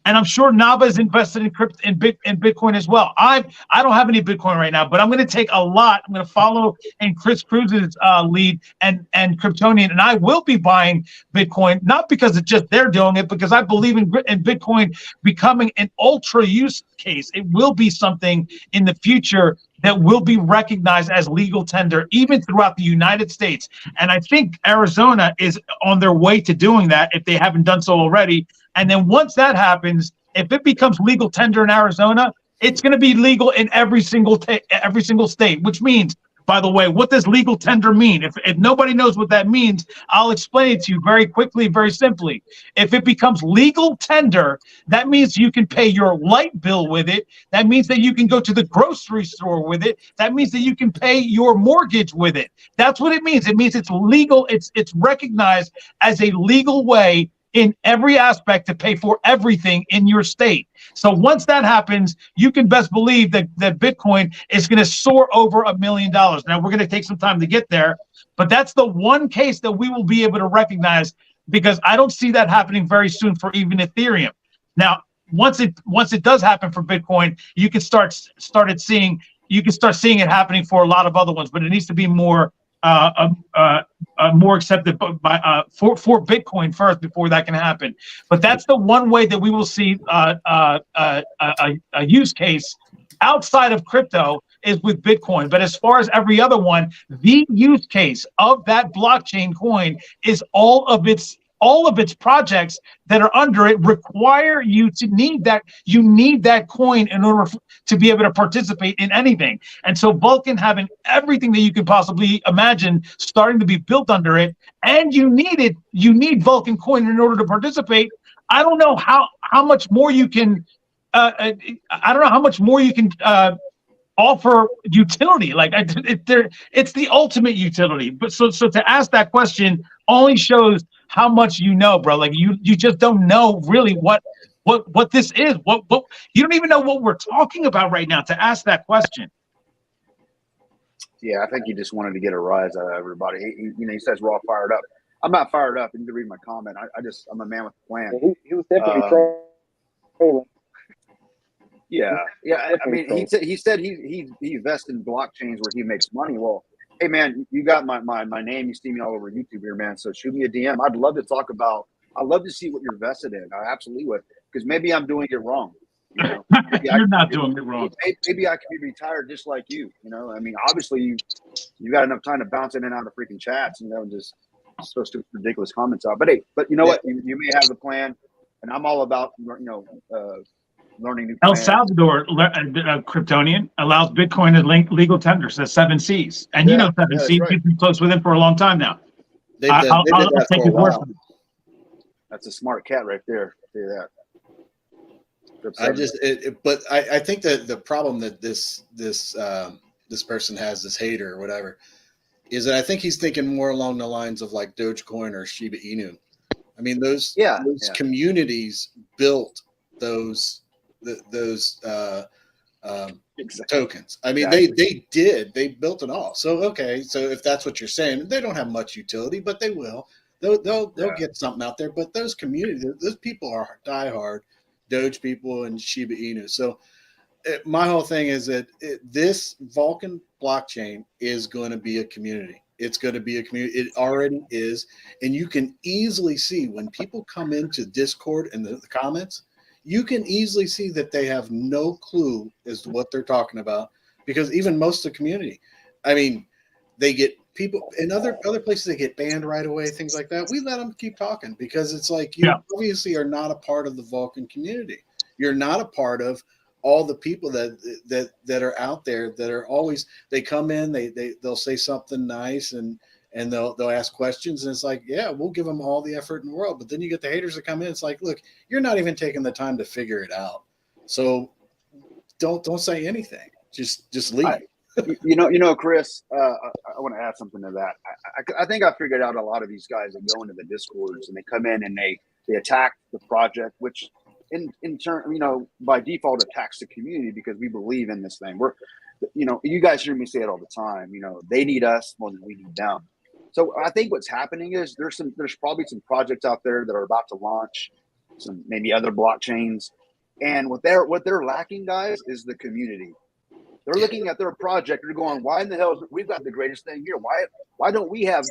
And I'm sure Nava is invested in Bitcoin as well. I don't have any Bitcoin right now, but I'm going to take a lot. I'm going to follow in Chris Cruz's lead and Kryptonian, and I will be buying Bitcoin, not because it's just they're doing it, because I believe in Bitcoin becoming an ultra use case. It will be something in the future that will be recognized as legal tender, even throughout the United States. And I think Arizona is on their way to doing that if they haven't done so already. And then once that happens, if it becomes legal tender in Arizona, it's going to be legal in every single state, which means, by the way, what does legal tender mean? If nobody knows what that means, I'll explain it to you very quickly, very simply. If it becomes legal tender, that means you can pay your light bill with it. That means that you can go to the grocery store with it. That means that you can pay your mortgage with it. That's what it means. It means it's legal. It's recognized as a legal way in every aspect to pay for everything in your state. So once that happens, you can best believe that Bitcoin is going to soar over $1 million. Now, we're going to take some time to get there, but that's the one case that we will be able to recognize, because I don't see that happening very soon for even Ethereum. Now, once it does happen for Bitcoin, you can start seeing it happening for a lot of other ones, but it needs to be more accepted for Bitcoin first before that can happen. But that's the one way that we will see a use case outside of crypto is with Bitcoin. But as far as every other one, the use case of that blockchain coin is all of its projects that are under it require you to need that coin in order to be able to participate in anything. And so Vulcan, having everything that you can possibly imagine starting to be built under it, and you need Vulcan coin in order to participate. I don't know how much more you can offer utility. Like it's the ultimate utility. But so to ask that question only shows how much you know, bro. Like you just don't know really what this is. What you don't even know what we're talking about right now to ask that question. Yeah, I think he just wanted to get a rise out of everybody. He says we're all fired up. I'm not fired up. You need to read my comment. I'm a man with a plan. Yeah, he was definitely trolling. Yeah. I mean, he said he invests in blockchains where he makes money. Well, hey man, you got my name. You see me all over YouTube here, man. So shoot me a DM. I'd love to talk about. I'd love to see what you're vested in. I absolutely would, because maybe I'm doing it wrong. You know, you're not doing it wrong. Maybe I could be retired just like you. You know, I mean, obviously you got enough time to bounce in and out of freaking chats, and just supposed to ridiculous comments out. But hey, you know what? You may have the plan, and I'm all about learning new El plans. Salvador Kryptonian allows Bitcoin as legal tender, says 7 Cs, and 7 Cs. Right. You've been close with him for a long time now. I'll take his word for it. That's a smart cat right there. Say that. I think that the problem that this person has, this hater or whatever, is that I think he's thinking more along the lines of like Dogecoin or Shiba Inu. I mean, those communities built those tokens. I mean, they built it all. So okay, so if that's what you're saying, they don't have much utility, but they will. They'll get something out there. But those communities, those people are diehard Doge people and Shiba Inu. So my whole thing is that this Vulcan blockchain is going to be a community. It's going to be a community. It already is. And you can easily see when people come into Discord and the comments, you can easily see that they have no clue as to what they're talking about, because even most of the community, I mean, they get people in other places, they get banned right away, things like that. We let them keep talking because it's like, you obviously are not a part of the Vulcan community. You're not a part of all the people that are out there that are always, they come in, they'll say something nice and they'll ask questions, and it's like, yeah, we'll give them all the effort in the world. But then you get the haters that come in. It's like, look, you're not even taking the time to figure it out. So don't say anything. Just leave. Chris, I want to add something to that. I think I figured out a lot of these guys that go into the Discords and they come in and they attack the project, which in turn, by default attacks the community, because we believe in this thing. You guys hear me say it all the time. They need us more than we need them. So I think what's happening is there's probably some projects out there that are about to launch, some maybe other blockchains, and what they're lacking, guys, is the community. They're looking at their project. They're going, why in the hell? We've got the greatest thing here. Why don't we have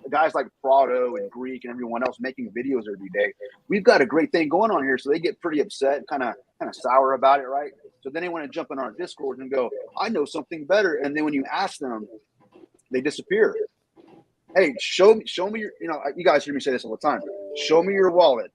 guys like Prado and Greek and everyone else making videos every day? We've got a great thing going on here. So they get pretty upset, kind of sour about it, right? So then they want to jump in our Discord and go, I know something better. And then when you ask them, they disappear. Hey, show me your, you guys hear me say this all the time. Show me your wallet,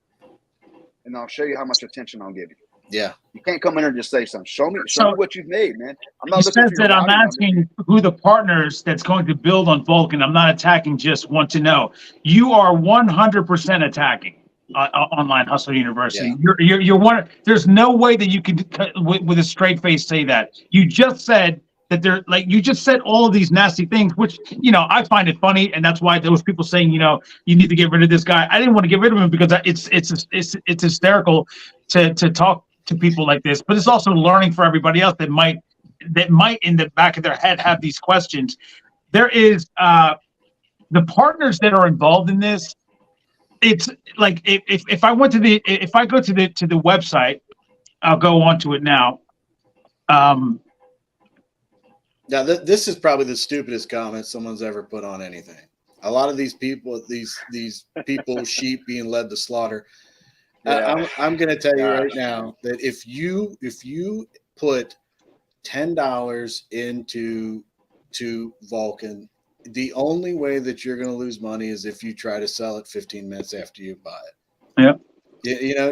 and I'll show you how much attention I'll give you. Yeah, you can't come in and just say something. Show me what you've made, man. I'm not looking for your that I'm asking who the partners that's going to build on Vulcan. I'm not attacking, just want to know. You are 100% attacking Online Hustle University. Yeah. You're one. There's no way that you could with a straight face say that. You just said that you just said all of these nasty things, which I find it funny, and that's why there was people saying you need to get rid of this guy. I didn't want to get rid of him because it's hysterical to talk to people like this, but it's also learning for everybody else that might in the back of their head have these questions. There is the partners that are involved in this. It's like if I go to the website, I'll go onto it now. Now this is probably the stupidest comment someone's ever put on anything. A lot of these people, sheep being led to slaughter. Yeah. I'm going to tell you right now that if you put $10 into Vulcan, the only way that you're going to lose money is if you try to sell it 15 minutes after you buy it. Yeah.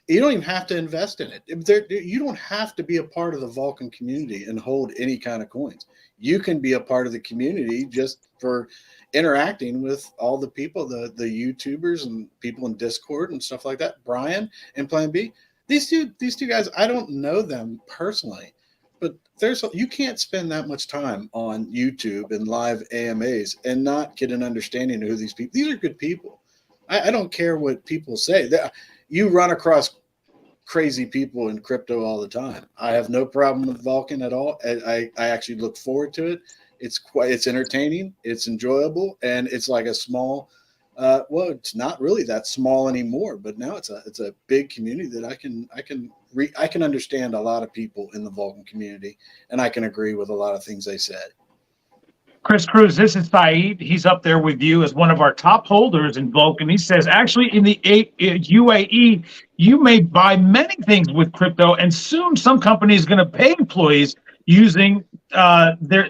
You don't even have to invest in it. You don't have to be a part of the Vulcan community and hold any kind of coins. You can be a part of the community just for interacting with all the people, the YouTubers and people in Discord and stuff like that. Bryan and Plan B. These two guys, I don't know them personally, but you can't spend that much time on YouTube and live AMAs and not get an understanding of who these people. These are good people. I don't care what people say. You run across crazy people in crypto all the time. I have no problem with Vulcan at all. I actually look forward to it It's entertaining, it's enjoyable, and it's like a small. Well, it's not really that small anymore, but now it's a big community that I can understand a lot of people in the Vulcan community, and I can agree with a lot of things they said. Chris Cruz, this is Saeed. He's up there with you as one of our top holders in Vulcan. He says, actually, in the UAE, you may buy many things with crypto, and soon some company is going to pay employees using their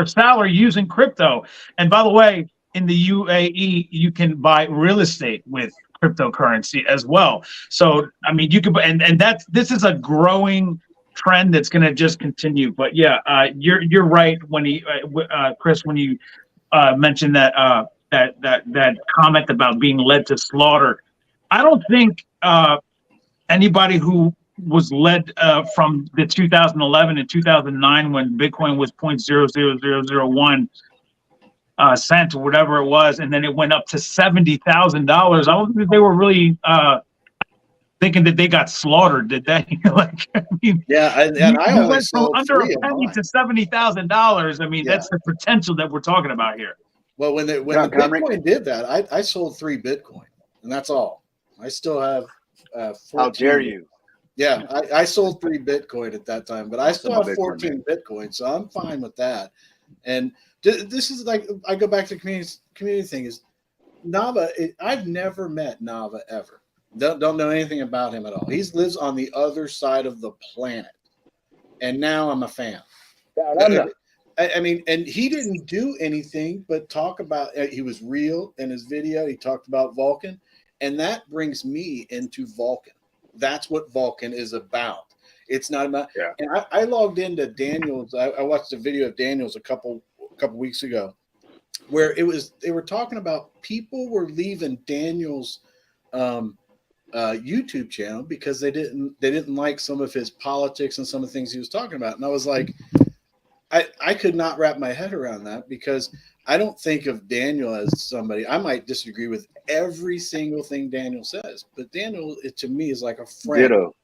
salary using crypto. And by the way, in the UAE, you can buy real estate with cryptocurrency as well. So, I mean, you can, and this is a growing trend that's going to just continue. But yeah, you're right when Chris, when you mentioned that that comment about being led to slaughter. I don't think anybody who was led from the 2011 and 2009 when Bitcoin was 0.00001 cent or whatever it was, and then it went up to $70,000. I don't think they were really thinking that they got slaughtered, did they? Like, I mean, yeah, and I went always from sold under a three of penny mine. to $70,000. I mean, Yeah. that's the potential that we're talking about here. Well, when the Bitcoin did that, I sold 3 Bitcoin, and that's all. I still have 14. How dare you? Yeah, I sold 3 Bitcoin at that time, but I still have 14 Bitcoin, so I'm fine with that. And this is like, I go back to the community thing is Nava. I've never met Nava ever. Don't know anything about him at all. He lives on the other side of the planet, and now I'm a fan. I mean, and he didn't do anything but talk about. He was real in his video. He talked about Vulcan, and that brings me into Vulcan. That's what Vulcan is about. It's not about. Yeah. And I logged into Daniel's. I watched a video of Daniel's a couple weeks ago, where they were talking about people were leaving Daniel's YouTube channel because they didn't like some of his politics and some of the things he was talking about, and I was like, I could not wrap my head around that, because I don't think of Daniel as somebody. I might disagree with every single thing Daniel says, but Daniel, to me, is like a friend. Ditto.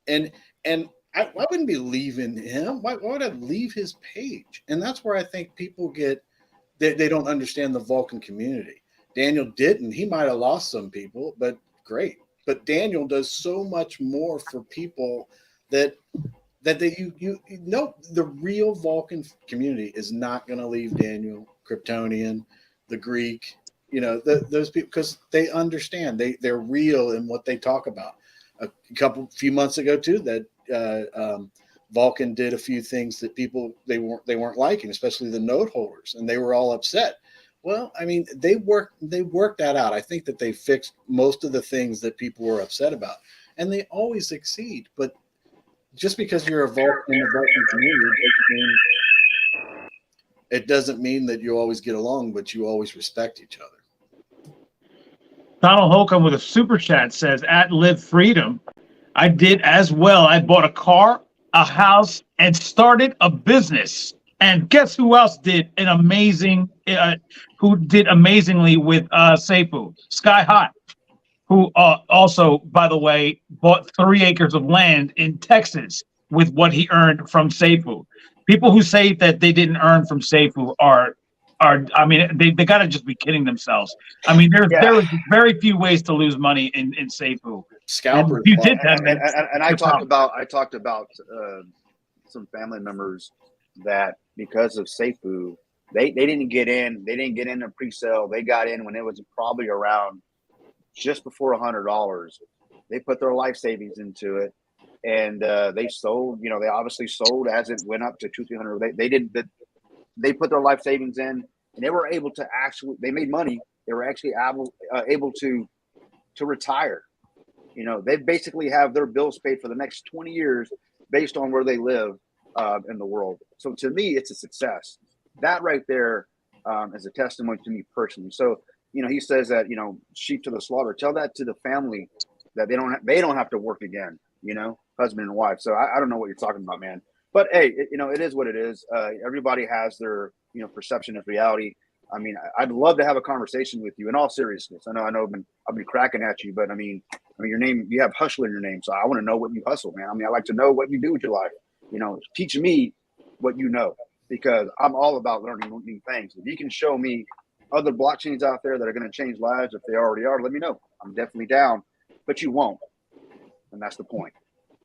And I wouldn't be leaving him. Why would I leave his page? And that's where I think people they don't understand the Vulcan community. Daniel didn't. He might have lost some people, but great. But Daniel does so much more for people that you know, the real Vulcan community is not going to leave Daniel, Kryptonian, the Greek, you know, those people, because they understand. They're real in what they talk about. A few months ago too, that Vulcan did a few things that people they weren't liking, especially the note holders, and they were all upset. Well, I mean, they worked that out. I think that they fixed most of the things that people were upset about, and they always succeed. But just because you're in the Vulcan community, it doesn't mean that you always get along, but you always respect each other. Donald Holcomb with a super chat says, at Live Freedom, I did as well. I bought a car, a house, and started a business. And guess who else did amazingly with Safuu? Sky High, who also, by the way, bought 3 acres of land in Texas with what he earned from Safuu. People who say that they didn't earn from Safuu are I mean, they got to just be kidding themselves. I mean, there was very few ways to lose money in Safuu. Scalpers. You did that, and I talked about some family members that because of Safuu, they didn't get in. They didn't get in a pre-sale. They got in when it was probably around just before $100. They put their life savings into it, and they sold. You know, they obviously sold as it went up to $200-300. They put their life savings in, and they were able to they made money. They were actually able to retire. You know, they basically have their bills paid for the next 20 years based on where they live in the world. So to me, it's a success. That right there is a testimony to me personally. So, you know, he says that, you know, sheep to the slaughter. Tell that to the family that they don't have to work again, you know, husband and wife. So I don't know what you're talking about, man. But hey, you know, it is what it is. Everybody has their, you know, perception of reality. I mean, I'd love to have a conversation with you in all seriousness. I know I've been cracking at you, but I mean, your name, you have hustle in your name. So I want to know what you hustle, man. I mean, I like to know what you do with your life. You know, teach me what you know. because I'm all about learning new things. If you can show me other blockchains out there that are going to change lives, if they already are, let me know. I'm definitely down, but you won't. And that's the point.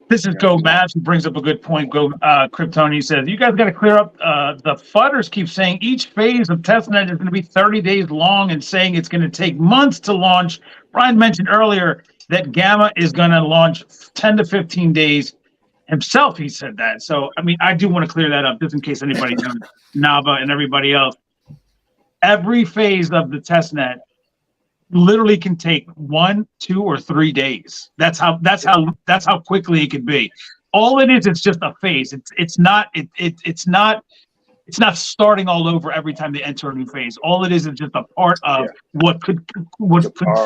This is Go Mavs, who brings up a good point. Go Kryptoni says, you guys got to clear up. The FUDers keep saying each phase of testnet is going to be 30 days long and saying it's going to take months to launch. Bryan mentioned earlier that Gamma is going to launch 10 to 15 days himself. He said that. So, I mean, I do want to clear that up just in case anybody knows, Nava and everybody else. Every phase of the testnet literally can take 1, 2, or 3 days. That's how quickly it could be. All it is, it's just a phase. It's not starting all over every time they enter a new phase. All it is just a part of what could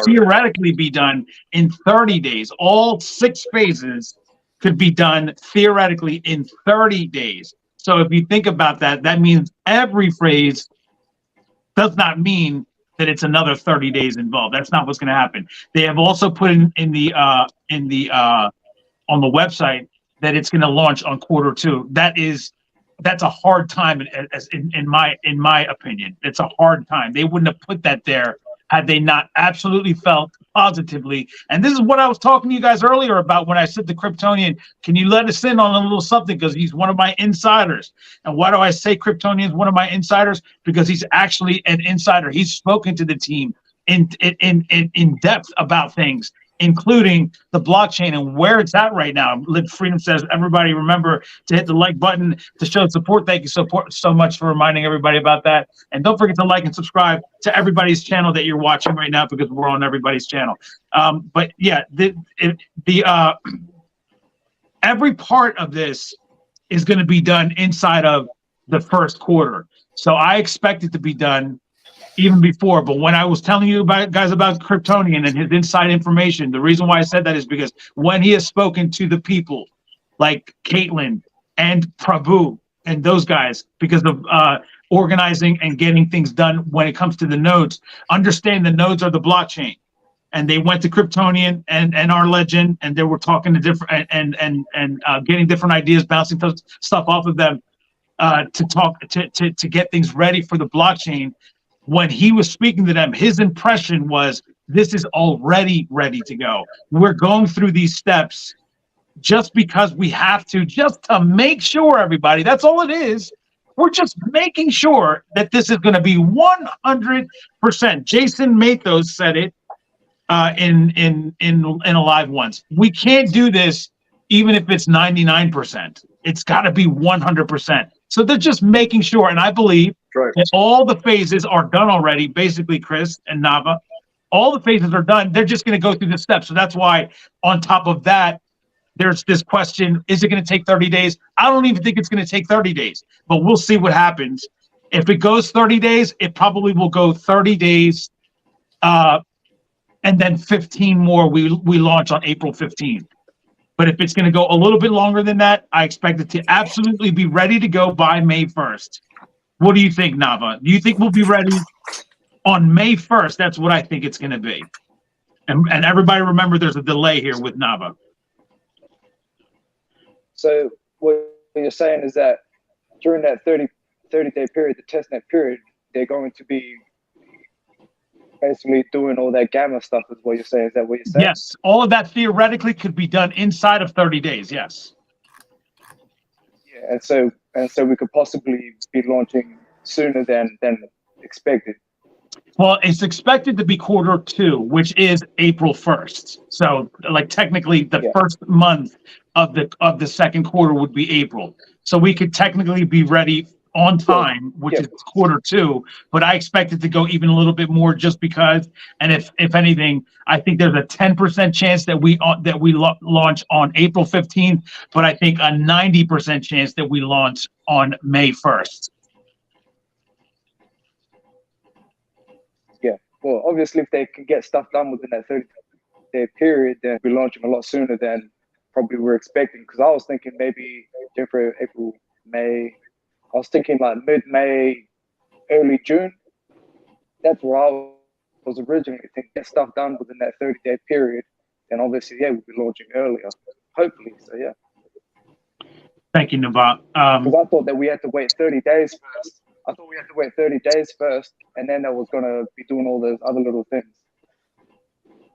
theoretically be done in 30 days. All 6 phases could be done theoretically in 30 days. So if you think about that, that means every phase does not mean that it's another 30 days involved. That's not what's going to happen. They have also put on the website that it's going to launch on Q2. That's a hard time in my opinion. It's a hard time. They wouldn't have put that there had they not absolutely felt positively. And this is what I was talking to you guys earlier about when I said to Kryptonian, can you let us in on a little something? Because he's one of my insiders. And why do I say Kryptonian is one of my insiders? Because he's actually an insider. He's spoken to the team in depth about things, including the blockchain and where it's at right now. Live Freedom says, everybody remember to hit the like button to show support. Thank you so much for reminding everybody about that. And don't forget to like and subscribe to everybody's channel that you're watching right now, because we're on everybody's channel. But yeah, every part of this is going to be done inside of the first quarter. So I expect it to be done even before. But when I was telling you about Kryptonian and his inside information, the reason why I said that is because when he has spoken to the people like Caitlin and Prabhu and those guys, because of organizing and getting things done when it comes to the nodes, understand the nodes are the blockchain. And they went to Kryptonian and our legend, and they were talking to different and getting different ideas, bouncing stuff off of them to get things ready for the blockchain. When he was speaking to them, his impression was, this is already ready to go. We're going through these steps just because we have to, just to make sure, everybody, that's all it is. We're just making sure that this is going to be 100%. Jason Mathos said it in a live once. We can't do this even if it's 99%. It's got to be 100%. So they're just making sure, and I believe that all the phases are done already, basically, Chris and Nava. All the phases are done. They're just going to go through the steps. So that's why, on top of that, there's this question, is it going to take 30 days? I don't even think it's going to take 30 days, but we'll see what happens. If it goes 30 days, it probably will go 30 days, and then 15 more we launch on April 15th. But if it's going to go a little bit longer than that, I expect it to absolutely be ready to go by May 1st. What do you think, Nava? Do you think we'll be ready on May 1st? That's what I think it's going to be. And everybody remember there's a delay here with Nava. So what you're saying is that during that 30-day period, the testnet period, they're going to be basically doing all that Gamma stuff, is what you're saying. Is that what you're saying? Yes, all of that theoretically could be done inside of 30 days. Yes. Yeah, and so we could possibly be launching sooner than expected. Well, it's expected to be Q2, which is April 1st. So, like, technically, the first month of the second quarter would be April. So we could technically be ready on time, which is Q2, but I expect it to go even a little bit more, just because. And if anything, I think there's a 10% chance that we launch on April 15th, but I think a 90% chance that we launch on May 1st. Yeah, well, obviously, if they can get stuff done within that 30-day period, then we'll be launching a lot sooner than probably we're expecting. Because I was thinking maybe April, May. I was thinking like mid-May, early June. That's where I was originally thinking. Get stuff done within that 30-day period, then obviously, we'll be launching earlier, hopefully. So, yeah. Thank you, Nava. Because I thought that we had to wait 30 days first. I thought we had to wait 30 days first, and then I was going to be doing all those other little things.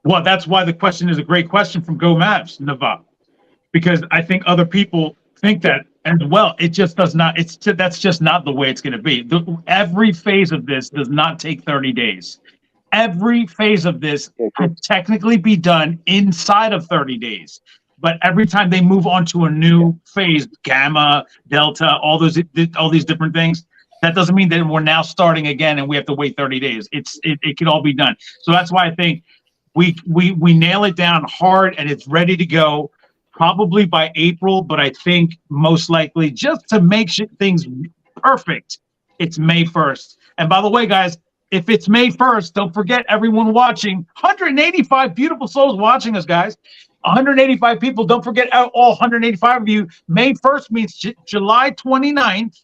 Well, that's why the question is a great question from Go Mavs, Nava, because I think other people think that as well. It just does not. That's just not the way it's going to be. Every phase of this does not take 30 days. Every phase of this could technically be done inside of 30 days. But every time they move on to a new phase, Gamma, Delta, all these different things, that doesn't mean that we're now starting again and we have to wait 30 days. It can all be done. So that's why I think we nail it down hard and it's ready to go probably by April. But I think most likely, just to make things perfect, it's May 1st. And by the way, guys, if it's May 1st, don't forget everyone watching. 185 beautiful souls watching us, guys. 185 people. Don't forget all 185 of you. May 1st means July 29th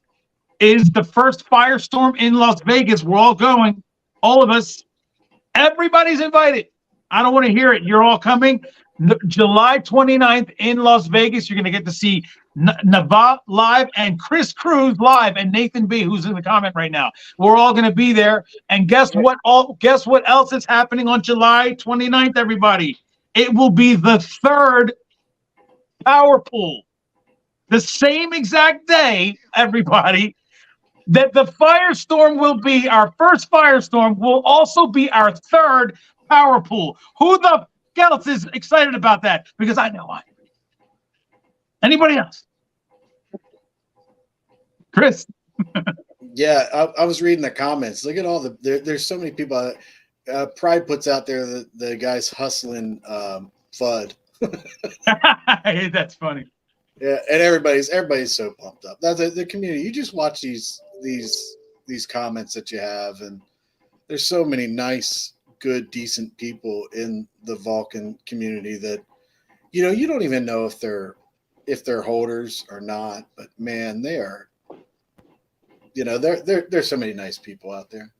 is the first firestorm in Las Vegas. We're all going. All of us. Everybody's invited. I don't want to hear it. You're all coming. July 29th in Las Vegas. You're going to get to see Nava live and Chris Cruz live and Nathan B, who's in the comment right now. We're all going to be there. And guess what? Guess what else is happening on July 29th, everybody? It will be the third power pool. The same exact day, everybody, that the firestorm will be, our first firestorm will also be our third power pool. Who the else is excited about that? Because I know I am. Anybody else? Chris? Yeah, I was reading the comments. Look at all there's so many people. Pride puts out there the guys hustling FUD. That's funny. Yeah, and everybody's so pumped up. That's the community. You just watch these comments that you have, and there's so many nice, good, decent people in the Vulcan community that you don't even know if they're holders or not. But man, they are. There's so many nice people out there.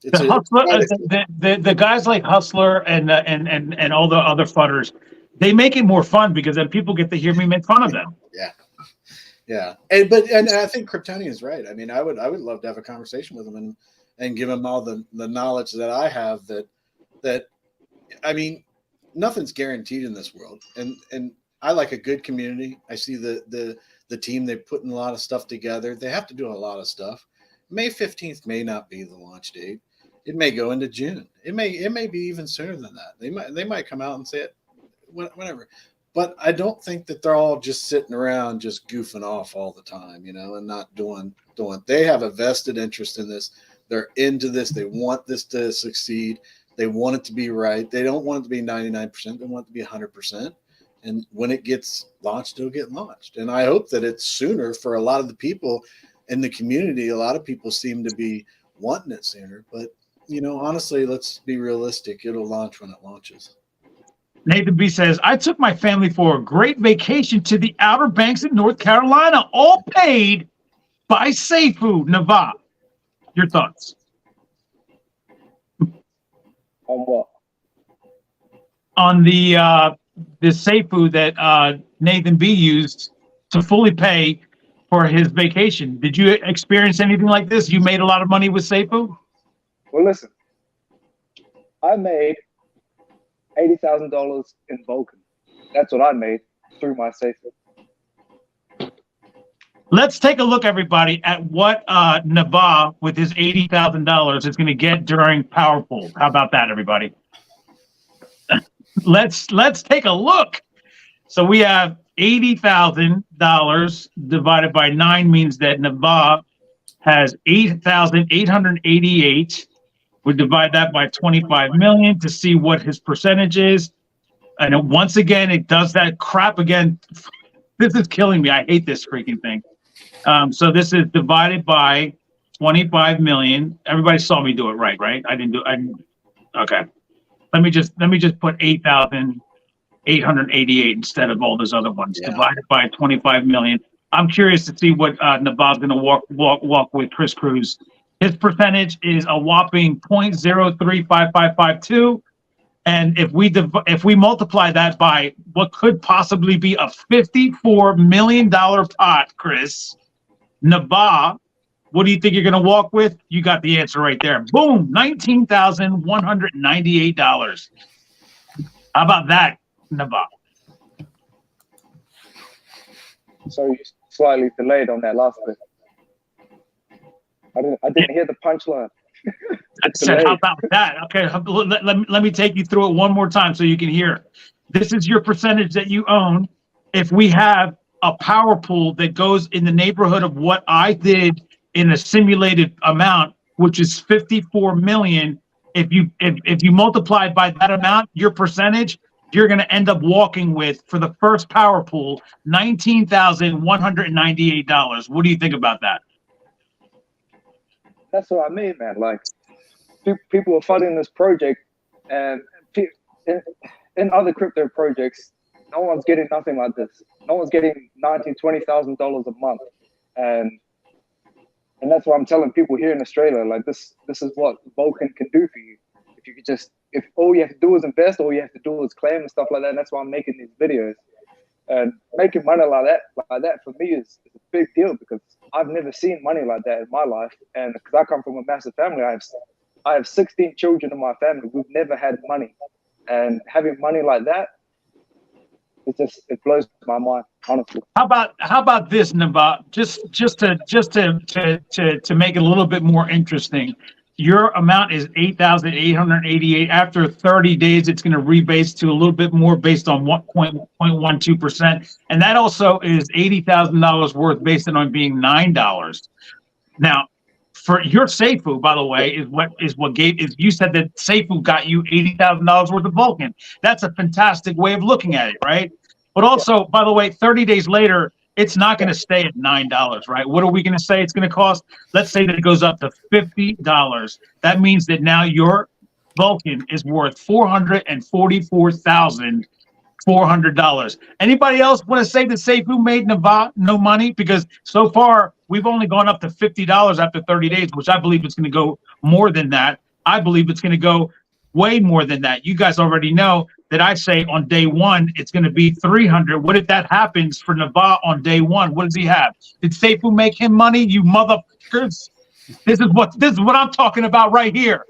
The guys like Hustler and all the other fudders, they make it more fun because then people get to hear me make fun of them. Yeah. And I think Kryptonian is right. I mean, I would love to have a conversation with him and give him all the knowledge that I have that I mean, nothing's guaranteed in this world. And I like a good community. I see the team, they're putting a lot of stuff together. They have to do a lot of stuff. May 15th may not be the launch date. It may go into June. It may be even sooner than that. They might come out and say it whenever. But I don't think that they're all just sitting around just goofing off all the time, and not doing. They have a vested interest in this. They're into this. They want this to succeed. They want it to be right. They don't want it to be 99%. They want it to be 100%. And when it gets launched, it'll get launched. And I hope that it's sooner for a lot of the people in the community. A lot of people seem to be wanting it sooner. But, honestly, let's be realistic. It'll launch when it launches. Nathan B says, I took my family for a great vacation to the Outer Banks in North Carolina, all paid by Safuu, Nava. Your thoughts? On what? On the Safuu that Nathan B used to fully pay for his vacation. Did you experience anything like this? You made a lot of money with Safuu? Well, listen, I made $80,000 in Vulcan. That's what I made through my Safuu. Let's take a look, everybody, at what Nava with his $80,000 is going to get during Power Pool. How about that, everybody? Let's take a look. So we have $80,000 divided by 9 means that Nava has 8,888. We divide that by 25 million to see what his percentage is. And once again, it does that crap again. This is killing me. I hate this freaking thing. So this is divided by 25 million. Everybody saw me do it right? I didn't. Okay. Let me just put 8,888 instead of all those other ones. Yeah. Divided by 25 million. I'm curious to see what Nava's going to walk with Chris Cruz. His percentage is a whopping 0.035552. And if we multiply that by what could possibly be a $54 million pot, Chris, Nava, what do you think you're going to walk with? You got the answer right there. Boom, $19,198. How about that, Nava? So you slightly delayed on that last bit. I didn't hear the punchline. I said, how about that? Okay, let me take you through it one more time so you can hear. This is your percentage that you own. If we have a power pool that goes in the neighborhood of what I did in a simulated amount, which is 54 million, if you multiply by that amount, your percentage, you're going to end up walking with, for the first power pool, $19,198. What do you think about that? That's what I mean, man. Like, people are funding this project, and in other crypto projects, no one's getting nothing like this. No one's getting $20,000 a month, and that's what I'm telling people here in Australia. Like, this is what Vulcan can do for you. If you could just, if all you have to do is invest, all you have to do is claim and stuff like that. And that's why I'm making these videos. And making money like that for me is a big deal, because I've never seen money like that in my life. And because I come from a massive family, I have 16 children in my family. We've never had money, and having money like that, it blows my mind, honestly. How about this, Nava? Just to make it a little bit more interesting. Your amount is 8,888. After 30 days, it's going to rebase to a little bit more based on 1.12%. And that also is $80,000 worth based on being $9. Now, for your Safuu, by the way, is you said that Safuu got you $80,000 worth of Vulcan. That's a fantastic way of looking at it, right? But also, by the way, 30 days later, it's not going to stay at $9, right? What are we going to say it's going to cost? Let's say that it goes up to $50. That means that now your Vulcan is worth $444,400. Anybody else want to say that Safuu made Nava no money? Because so far, we've only gone up to $50 after 30 days, which I believe it's going to go more than that. I believe it's going to go way more than that. You guys already know that I say on day one, it's going to be 300. What if that happens for Nava on day one? What does he have? Did Safuu make him money? You motherfuckers. This is what I'm talking about right here.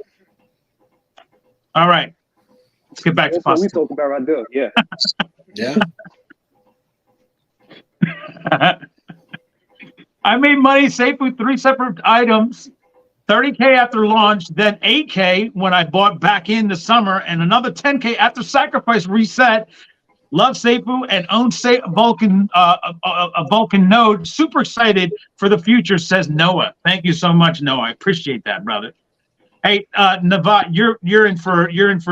All right. Let's get back to what we talk about right there. Yeah. Yeah. I made money, Safuu, 3 separate items. 30K after launch, then 8K when I bought back in the summer, and another 10K after sacrifice reset. Love Safuu and own Vulcan, a Vulcan node. Super excited for the future, says Noah. Thank you so much, Noah. I appreciate that, brother. Hey, Nava, you're in for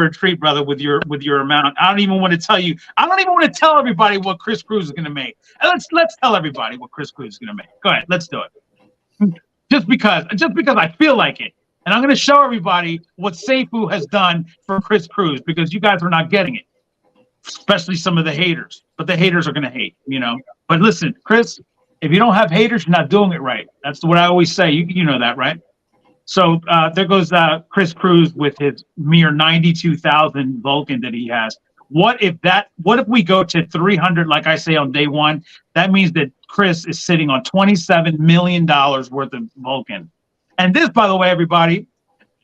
a treat, brother, with your amount. I don't even want to tell you. I don't even want to tell everybody what Chris Cruz is going to make. Let's tell everybody what Chris Cruz is going to make. Go ahead, let's do it. Just because I feel like it. And I'm going to show everybody what Safuu has done for Chris Cruz, because you guys are not getting it, especially some of the haters. But the haters are going to hate, you know. But listen, Chris, if you don't have haters, you're not doing it right. That's what I always say. You know that, right? So there goes Chris Cruz with his mere 92,000 Vulcan that he has. What if we go to 300, like I say on day one? That means that Chris is sitting on $27 million worth of Vulcan. And this, by the way, everybody,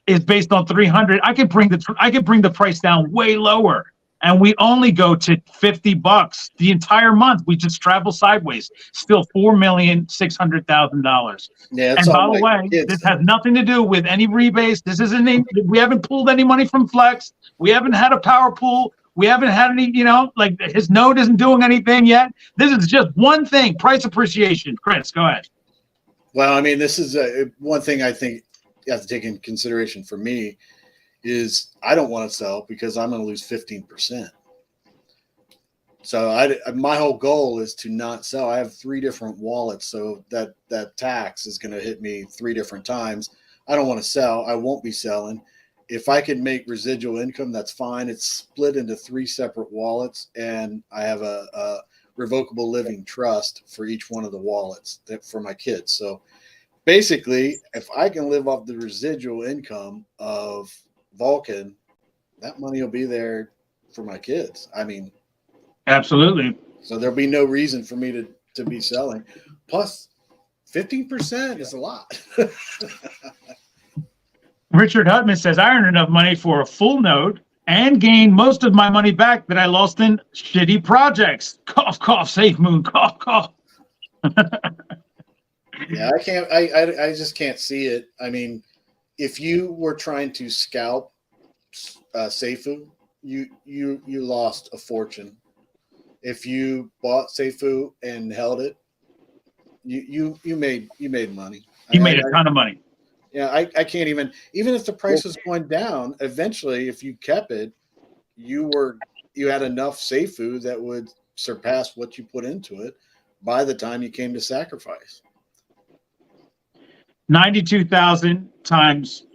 is based on 300. I can bring the price down way lower, and we only go to $50 the entire month. We just travel sideways. Still $4,600,000. Yeah. And by the way, this has nothing to do with any rebase. This isn't. We haven't pulled any money from Flex. We haven't had a power pool. We haven't had any, like his node isn't doing anything yet. This is just one thing, price appreciation. Chris, go ahead. Well, I mean, this is one thing I think you have to take into consideration for me is I don't want to sell because I'm going to lose 15%. So my whole goal is to not sell. I have 3 different wallets, so that tax is going to hit me 3 different times. I don't want to sell. I won't be selling. If I can make residual income, that's fine. It's split into 3 separate wallets, and I have a revocable living trust for each one of the wallets for my kids. So basically, if I can live off the residual income of Vulcan, that money will be there for my kids. I mean, absolutely. So there'll be no reason for me to be selling. Plus, 15% is a lot. Richard Hutman says, I earned enough money for a full note and gained most of my money back that I lost in shitty projects. Cough, cough, safe moon, cough, cough. Yeah, I can't. I just can't see it. I mean, if you were trying to scalp Safuu, you lost a fortune. If you bought Safuu and held it, you made money. You made a ton of money. Yeah, I can't even if the price was going down. Eventually, if you kept it, you had enough Safuu that would surpass what you put into it by the time you came to sacrifice. 92,000 times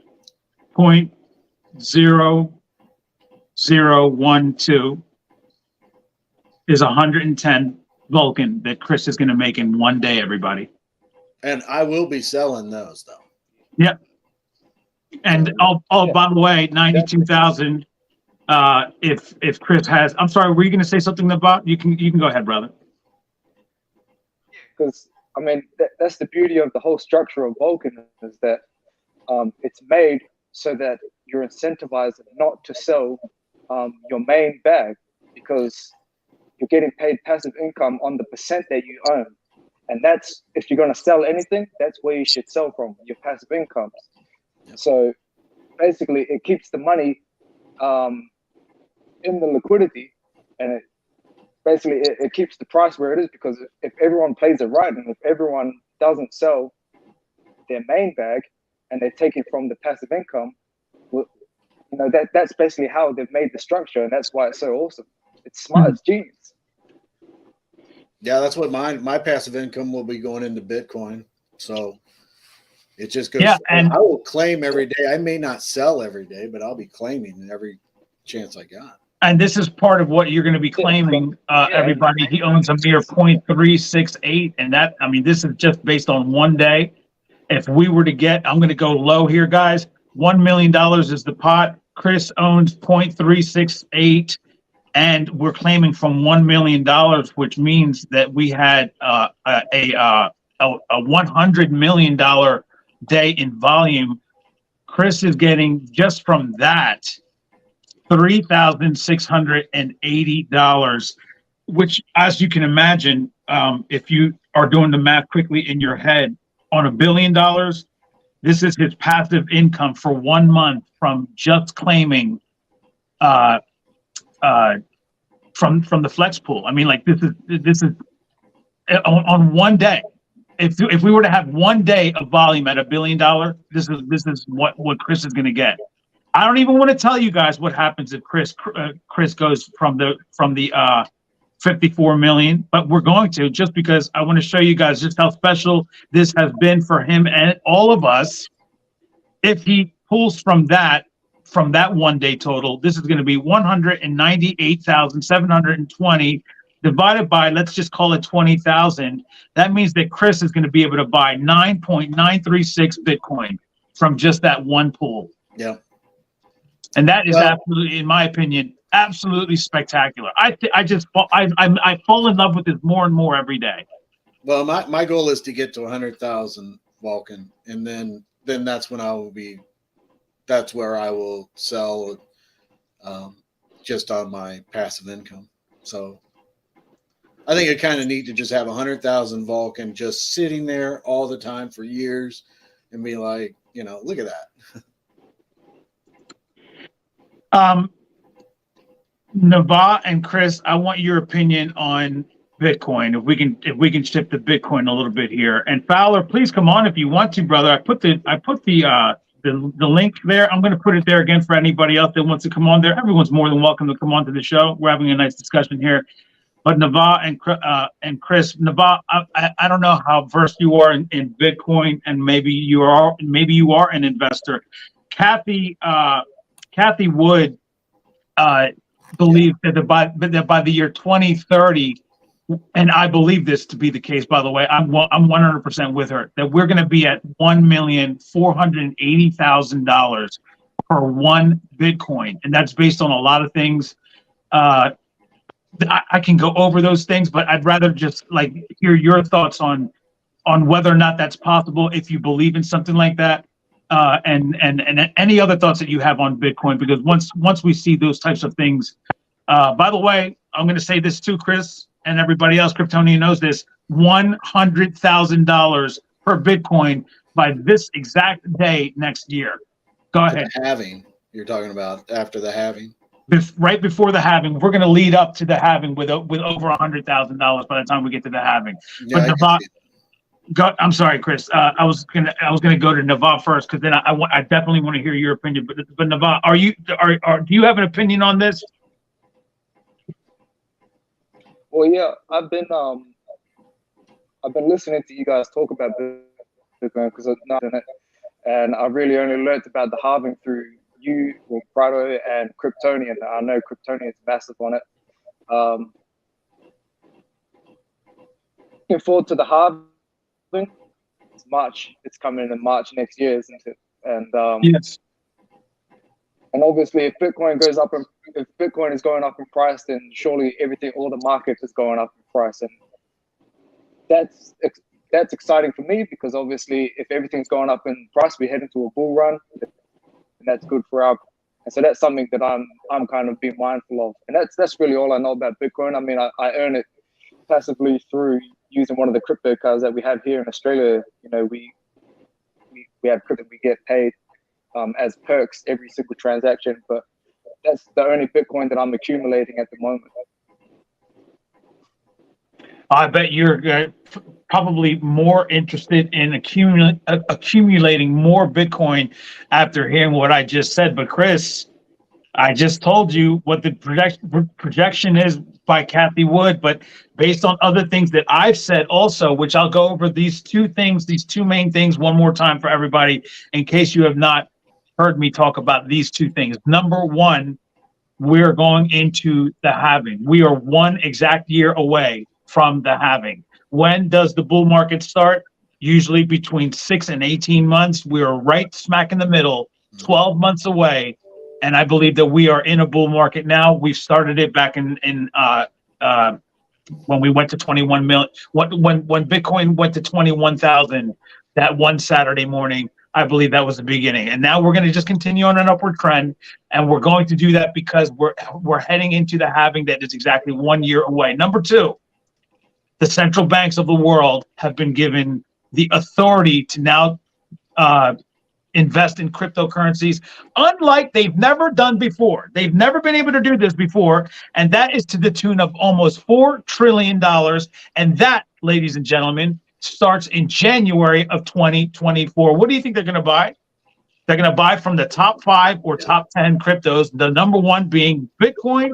0.0012 is 110 Vulcan that Chris is going to make in one day, everybody. And I will be selling those, though. Yep. And by the way, 92,000. If Chris has, I'm sorry, were you going to say something about? You can go ahead, brother. Because I mean, that's the beauty of the whole structure of Vulcan is that it's made so that you're incentivized not to sell your main bag because you're getting paid passive income on the percent that you own. And that's, if you're going to sell anything, that's where you should sell from, your passive incomes. So basically it keeps the money in the liquidity, and it keeps the price where it is, because if everyone plays it right and if everyone doesn't sell their main bag and they take it from the passive income, well, you know, that's basically how they've made the structure, and that's why it's so awesome. It's smart, it's genius. Yeah, that's what my passive income will be going into Bitcoin. So it just goes. Yeah, and I will claim every day. I may not sell every day, but I'll be claiming every chance I got. And this is part of what you're going to be claiming, everybody. He owns a mere 0.368, and that, I mean, this is just based on one day. If we were to get, I'm going to go low here, guys. $1 million is the pot. Chris owns 0.368. And we're claiming from $1 million, which means that we had a $100 million day in volume. Chris is getting just from that $3,680, which, as you can imagine, if you are doing the math quickly in your head, on $1 billion, this is his passive income for 1 month from just claiming from the flex pool. I mean, like this is on one day. If we were to have 1 day of volume at $1 billion, this is what Chris is going to get. I don't even want to tell you guys what happens if Chris goes from the 54 million, but we're going to, just because I want to show you guys just how special this has been for him and all of us. If he pulls from that 1 day total, this is going to be 198,720 divided by, let's just call it 20,000. That means that Chris is going to be able to buy 9.936 Bitcoin from just that one pool. Yeah. And that is absolutely, in my opinion, absolutely spectacular. I fall in love with this more and more every day. Well, my goal is to get to 100,000 Vulcan, and then that's when that's where I will sell just on my passive income. So I think it kind of neat to just have 100,000 Vulcan just sitting there all the time for years and be like, look at that. Nava and Chris, I want your opinion on Bitcoin. If we can shift to Bitcoin a little bit here. And Fowler, please come on if you want to, brother. I put the link there. I'm going to put it there again for anybody else that wants to come on there. Everyone's more than welcome to come on to the show. We're having a nice discussion here. But Nava and Chris, Nava, I don't know how versed you are in Bitcoin, and maybe you are an investor. Kathy Wood believes that by the year 2030, and I believe this to be the case, by the way, I'm 100% with her, that we're going to be at $1,480,000 for one Bitcoin, and that's based on a lot of things. I can go over those things, but I'd rather just like hear your thoughts on whether or not that's possible, if you believe in something like that, and any other thoughts that you have on Bitcoin. Because once we see those types of things, by the way, I'm going to say this too, Chris, and everybody else, Kryptonian knows this: $100,000 per Bitcoin by this exact day next year. Go ahead. The halving you're talking about, after the halving. Right before the halving, we're going to lead up to the halving with over $100,000 by the time we get to the halving. Yeah, But I'm sorry, Chris. I was gonna go to Navav first, because then I definitely want to hear your opinion. But Navav, do you have an opinion on this? Well, yeah, I've been listening to you guys talk about Bitcoin because I'm not in it, and I really only learned about the halving through you, or Prado, and Kryptonian. I know Kryptonian's massive on it. Looking forward to the halving. It's March. It's coming in March next year, isn't it? And Yes. And obviously, if Bitcoin is going up in price, then surely all the market is going up in price, and that's exciting for me, because obviously, if everything's going up in price, we head into a bull run, and that's good for and so that's something that I'm kind of being mindful of, and that's really all I know about Bitcoin. I mean, I earn it passively through using one of the crypto cards that we have here in Australia. You know, we have crypto, we get paid as perks every single transaction, but that's the only Bitcoin that I'm accumulating at the moment. I bet you're probably more interested in accumulating more Bitcoin after hearing what I just said. But Chris, I just told you what the projection is by Kathy Wood, but based on other things that I've said also, which I'll go over these two main things one more time for everybody, in case you have not heard me talk about these two things. Number one, we're going into the halving. We are one exact year away from the halving. When does the bull market start? Usually between 6 and 18 months. We're right smack in the middle, 12 months away. And I believe that we are in a bull market now. We started it back in when we went to 21 million. When Bitcoin went to 21,000 that one Saturday morning, I believe that was the beginning. And now we're going to just continue on an upward trend, and we're going to do that because we're heading into the halving that is exactly 1 year away. Number two, the central banks of the world have been given the authority to now invest in cryptocurrencies, unlike they've never done before. They've never been able to do this before, and that is to the tune of almost $4 trillion. And that, ladies and gentlemen, starts in January of 2024. What do you think they're going to buy? They're going to buy from the top 5 or top 10 cryptos, the number one being Bitcoin.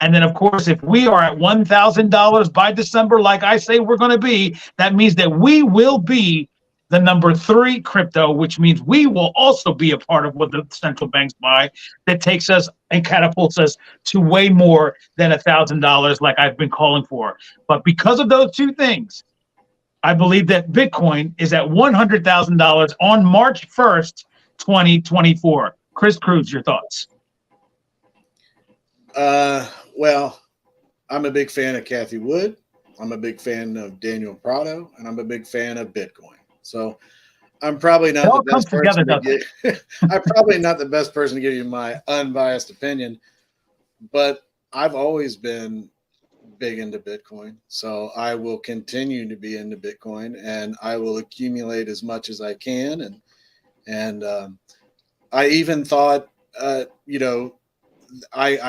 And then, of course, if we are at $1,000 by December, like I say we're going to be, that means that we will be the number 3 crypto, which means we will also be a part of what the central banks buy. That takes us and catapults us to way more than $1,000, like I've been calling for. But because of those two things, I believe that Bitcoin is at $100,000 on March 1st, 2024. Chris Cruz, your thoughts? Well, I'm a big fan of Kathy Wood. I'm a big fan of Daniel Prado, and I'm a big fan of Bitcoin. So I'm probably not the best person to give. I'm probably not the best person to give you my unbiased opinion, but I've always been big into Bitcoin. So I will continue to be into Bitcoin, and I will accumulate as much as I can. And I even thought, I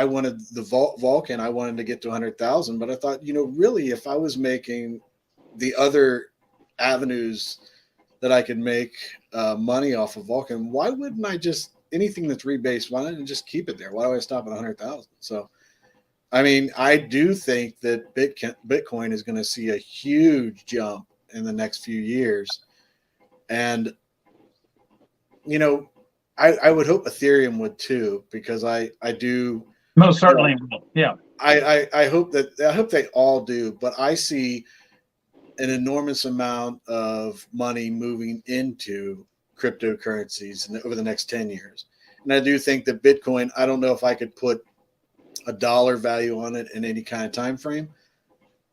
wanted the Vulcan. I wanted to get to 100,000, but I thought, really, if I was making the other avenues that I could make money off of Vulcan, why wouldn't I just, anything that's rebased, why don't I just keep it there? Why do I stop at 100,000? So, I mean, I do think that Bitcoin is going to see a huge jump in the next few years. And, I would hope Ethereum would too, because I do. Most certainly will. Yeah. I hope they all do, but I see an enormous amount of money moving into cryptocurrencies over the next 10 years. And I do think that Bitcoin, I don't know if I could put a dollar value on it in any kind of time frame,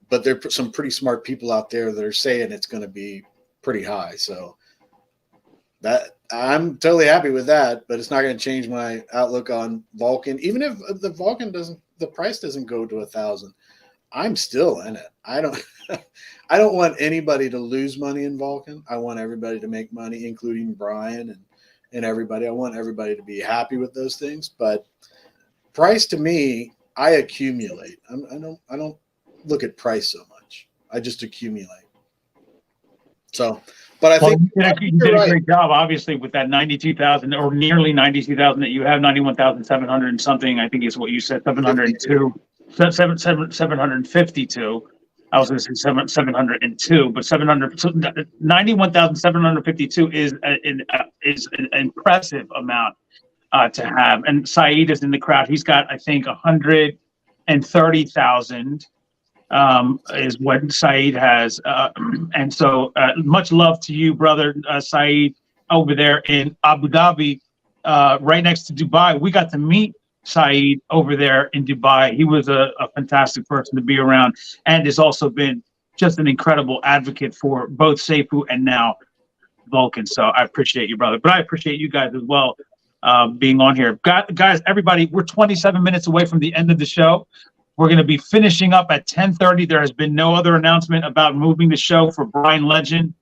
but there are some pretty smart people out there that are saying it's going to be pretty high. So that I'm totally happy with that, but it's not going to change my outlook on Vulcan. Even if the Vulcan the price doesn't go to 1,000, I'm still in it. I don't want anybody to lose money in Vulcan. I want everybody to make money, including Bryan and everybody. I want everybody to be happy with those things. But price, to me, I accumulate. I don't look at price so much. I just accumulate. So, but I think you did a great job, obviously, with that 92,000 or nearly 92,000 that you have, 91,700 and something. I think is what you said, 702, 752. I was going to say 702, but 91,752 is an impressive amount to have. And Saeed is in the crowd. He's got, I think, 130,000 is what Saeed has. And so much love to you, brother Saeed, over there in Abu Dhabi, right next to Dubai. We got to meet Saeed over there in Dubai. He was a fantastic person to be around and has also been just an incredible advocate for both Safuu and now Vulcan. So I appreciate you, brother. But I appreciate you guys as well being on here. Guys, everybody, we're 27 minutes away from the end of the show. We're going to be finishing up at 10:30. There has been no other announcement about moving the show for Bryan Legend.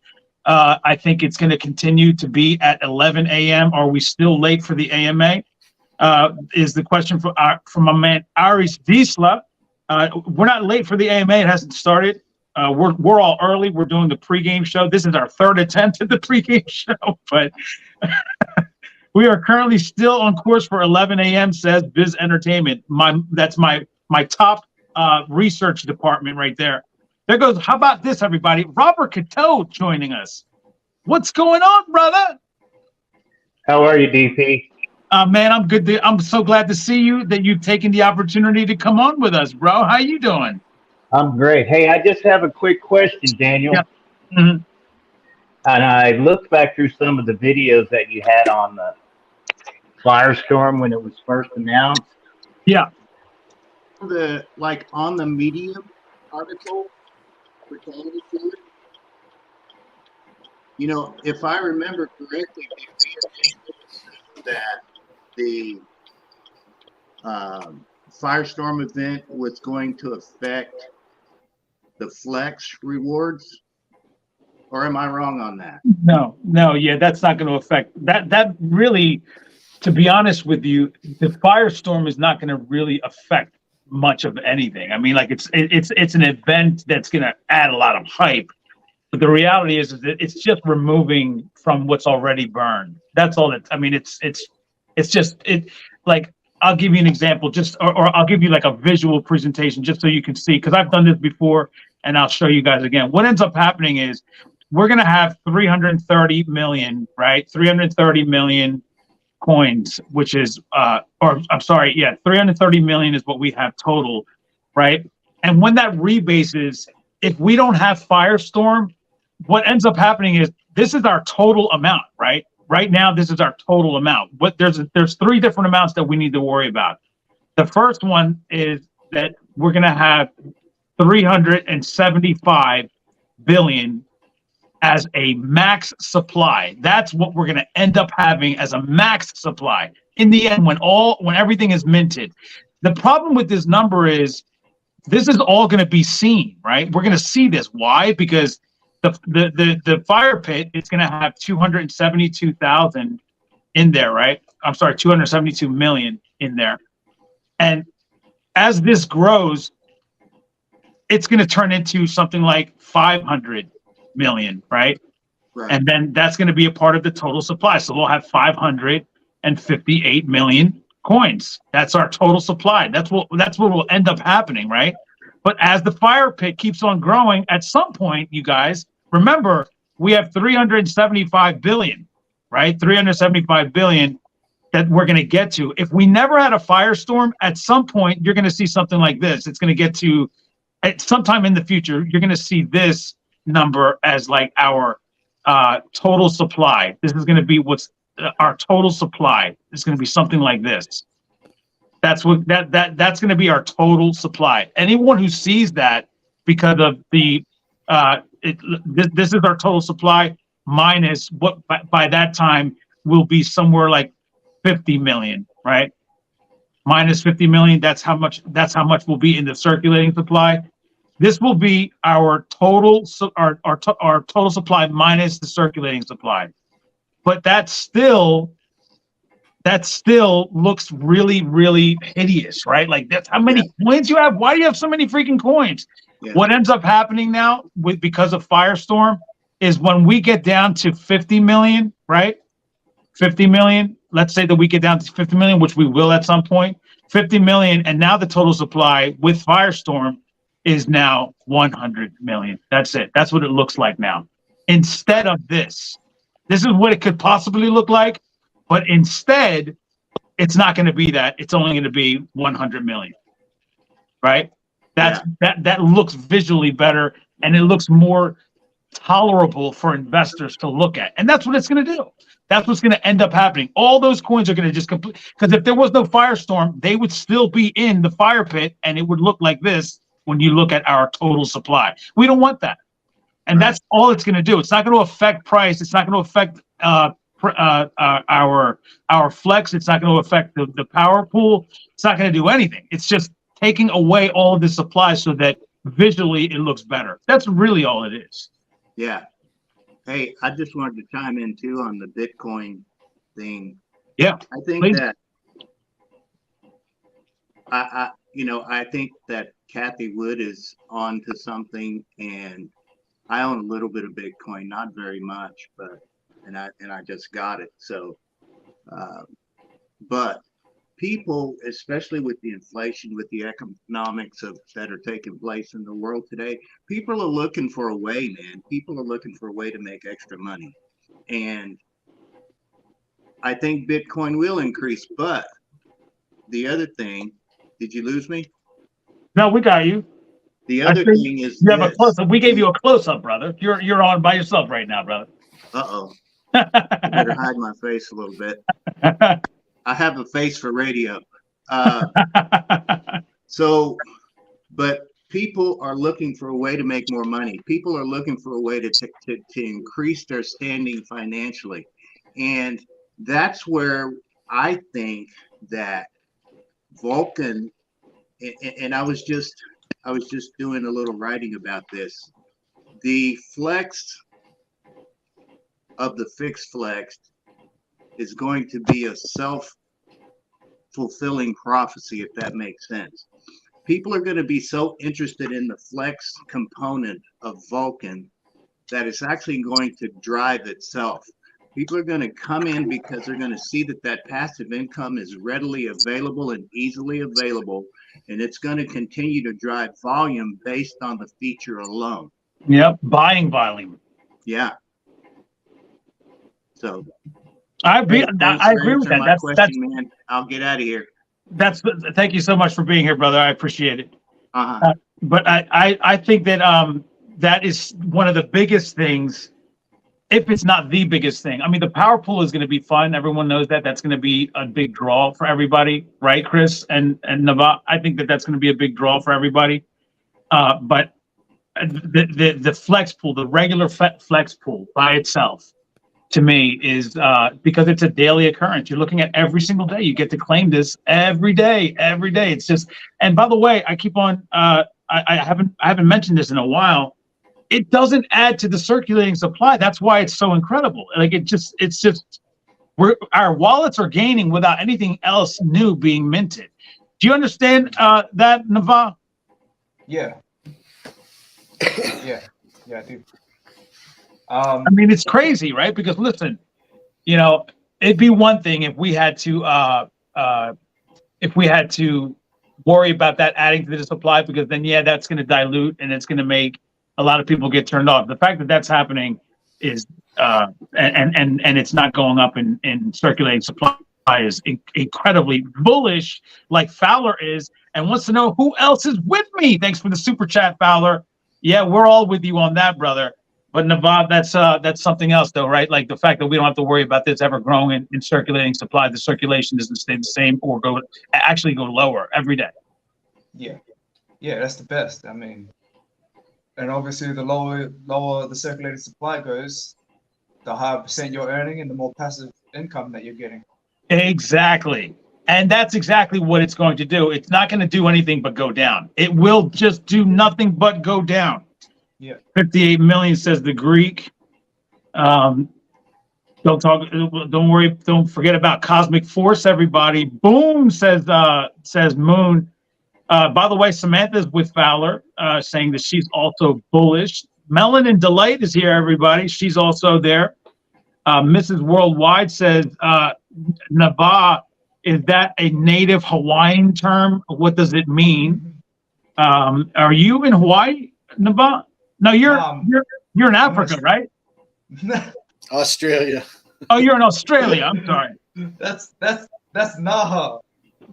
I think it's going to continue to be at 11 a.m. Are we still late for the AMA? Is the question from my man Aris Diesla. We're not late for the AMA. It hasn't started. We're all early. We're doing the pregame show. This is our third attempt at the pregame show, but we are currently still on course for 11 a.m. says Biz Entertainment. That's my top research department right there. There goes. How about this, everybody? Robert Cateau joining us. What's going on, brother? How are you, DP? Man, I'm good. I'm so glad to see you, that you've taken the opportunity to come on with us, bro. How you doing? I'm great. Hey, I just have a quick question, Daniel. Yeah. Mm-hmm. And I looked back through some of the videos that you had on the firestorm when it was first announced. Yeah. On the Medium article pertaining to it, if I remember correctly, that the firestorm event was going to affect the flex rewards, or am I wrong on that? No, yeah, that's not going to affect that. That really, to be honest with you, the firestorm is not going to really affect much of anything. I mean, like it's an event that's going to add a lot of hype, but the reality is that it's just removing from what's already burned. That's all. I mean, it's just like, I'll give you an example, or I'll give you like a visual presentation just so you can see, because I've done this before and I'll show you guys again. What ends up happening is we're going to have 330 million, right? 330 million coins, which is, 330 million is what we have total, right? And when that rebases, if we don't have Firestorm, what ends up happening is this is our total amount, right? Right now, this is our total amount. But there's three different amounts that we need to worry about. The first one is that we're going to have 375 billion as a max supply. That's what we're going to end up having as a max supply in the end when everything is minted. The problem with this number is this is all going to be seen, right? We're going to see this. Why? Because the fire pit is going to have 272,000 in there, right? I'm sorry, 272 million in there. And as this grows, it's going to turn into something like 500 million, right? And then that's going to be a part of the total supply. So we'll have 558 million coins. That's our total supply. That's what will end up happening, right? But as the fire pit keeps on growing, at some point, you guys, remember, we have 375 billion, right? 375 billion that we're going to get to. If we never had a firestorm, at some point, you're going to see something like this. It's going to get to, at sometime in the future, you're going to see this number as like our total supply. This is going to be what's our total supply is going to be something like this. That's what that's going to be our total supply. Anyone who sees that because of the this is our total supply minus what by that time will be somewhere like 50 million, right? Minus 50 million. That's how much will be in the circulating supply. This will be our total our total supply minus the circulating supply. But that still looks really, really hideous, right? Like that's how many coins you have. Why do you have so many freaking coins? Yeah. What ends up happening now because of Firestorm is when we get down to 50 million, right? 50 million. Let's say that we get down to 50 million, which we will at some point. 50 million, and now the total supply with Firestorm is now 100 million. That's it. That's what it looks like now. Instead of this. This is what it could possibly look like, but instead, it's not going to be that. It's only going to be 100 million, right? That looks visually better, and it looks more tolerable for investors to look at, and that's what it's going to do. That's what's going to end up happening. All those coins are going to just complete, because if there was no Firestorm, they would still be in the fire pit, and it would look like this when you look at our total supply. We don't want that. And that's all it's going to do. It's not going to affect price. It's not going to affect our flex. It's not going to affect the power pool. It's not going to do anything. It's just taking away all of the supply so that visually it looks better. That's really all it is. Yeah. Hey, I just wanted to chime in too on the Bitcoin thing. Yeah. I think please. that I think that Kathy Wood is on to something, and I own a little bit of Bitcoin, not very much, but and I just got it. So, but people, especially with the inflation, with the economics that are taking place in the world today, people are looking for a way, man. People are looking for a way to make extra money, and I think Bitcoin will increase. But the other thing, did you lose me? No, we got you. The other thing is you have a close-up. We gave you a close-up, brother. You're on by yourself right now, brother. Uh-oh. I better hide my face a little bit. I have a face for radio. But people are looking for a way to make more money. People are looking for a way to increase their standing financially. And that's where I think that Vulcan, and I was just doing a little writing about this. The flex of the fixed flex is going to be a self-fulfilling prophecy, if that makes sense. People are going to be so interested in the flex component of Vulcan that it's actually going to drive itself. People are going to come in because they're going to see that passive income is readily available and easily available, and it's going to continue to drive volume based on the feature alone. Yep, buying volume. Yeah. So I agree with that. That's man. I'll get out of here. Thank you so much for being here, brother. I appreciate it. Uh-huh. But I think that that is one of the biggest things, if it's not the biggest thing. I mean, the power pool is going to be fun. Everyone knows that. That's going to be a big draw for everybody, right, Chris and Nava? I think that that's going to be a big draw for everybody. But the flex pool, the regular flex pool by itself, to me, is because it's a daily occurrence. You're looking at every single day. You get to claim this every day. It's just, and by the way, I keep on. I haven't mentioned this in a while. It doesn't add to the circulating supply. That's why it's so incredible. Like it's just our wallets are gaining without anything else new being minted. Do you understand that, Nava? Yeah. Yeah, I do. I mean, it's crazy, right? Because listen, it'd be one thing if we had to worry about that adding to the supply, because then that's going to dilute and it's going to make a lot of people get turned off. The fact that that's happening is and it's not going up in circulating supply is incredibly bullish, like Fowler is, and wants to know who else is with me. Thanks for the super chat, Fowler. Yeah, we're all with you on that, brother. But Navad, that's something else though, right? Like the fact that we don't have to worry about this ever growing and circulating supply. The circulation doesn't stay the same or go lower every day. Yeah, that's the best. I mean, and obviously the lower the circulating supply goes, the higher percent you're earning and the more passive income that you're getting. Exactly. And that's exactly what it's going to do. It's not going to do anything but go down. It will just do nothing but go down. Yeah. 58 million says the Greek. Don't worry. Don't forget about cosmic force, everybody. Boom, says Moon. By the way, Samantha's with Fowler, saying that she's also bullish. Melon and Delight is here, everybody. She's also there. Mrs. Worldwide says, Naba, is that a native Hawaiian term? What does it mean? Are you in Hawaii, Naba? No, you're in Africa, right? Australia. Oh, you're in Australia. I'm sorry. That's Naha.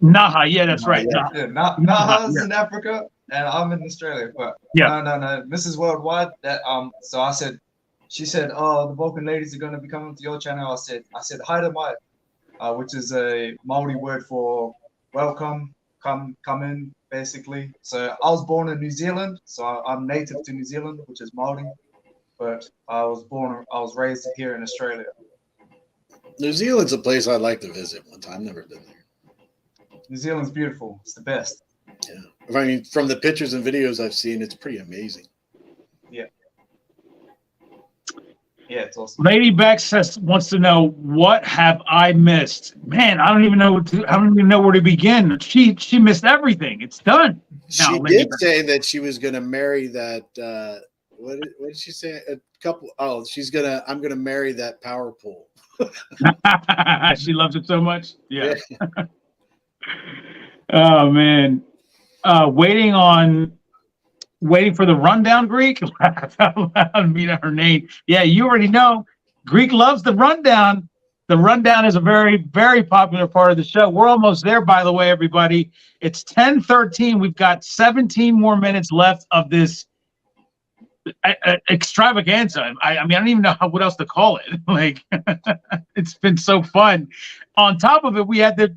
Naha, yeah, that's right. Yeah, Naha's in Africa, and I'm in Australia. But yeah, no, Mrs. Worldwide. That so I said, she said, oh, the Vulcan ladies are going to be coming to your channel. I said, hi to my, which is a Maori word for welcome, come in, basically. So I was born in New Zealand, so I'm native to New Zealand, which is Maori, but I was raised here in Australia. New Zealand's a place I'd like to visit one time. I've never been there. New Zealand's beautiful. It's the best. Yeah. I mean, from the pictures and videos I've seen, it's pretty amazing. Yeah. Yeah, it's awesome. Lady Bex wants to know, what have I missed? Man, I don't even know where to begin. She missed everything. It's done. She did say that she was going to marry that. What did she say? A couple. Oh, I'm going to marry that power pole. She loves it so much. Yeah. Oh man. Waiting for the rundown, Greek. I mean her name. Yeah, you already know. Greek loves the rundown. The rundown is a very, very popular part of the show. We're almost there, by the way, everybody. It's 10:13. We've got 17 more minutes left of this extravaganza. I mean, I don't even know what else to call it. Like, it's been so fun. On top of it, we had to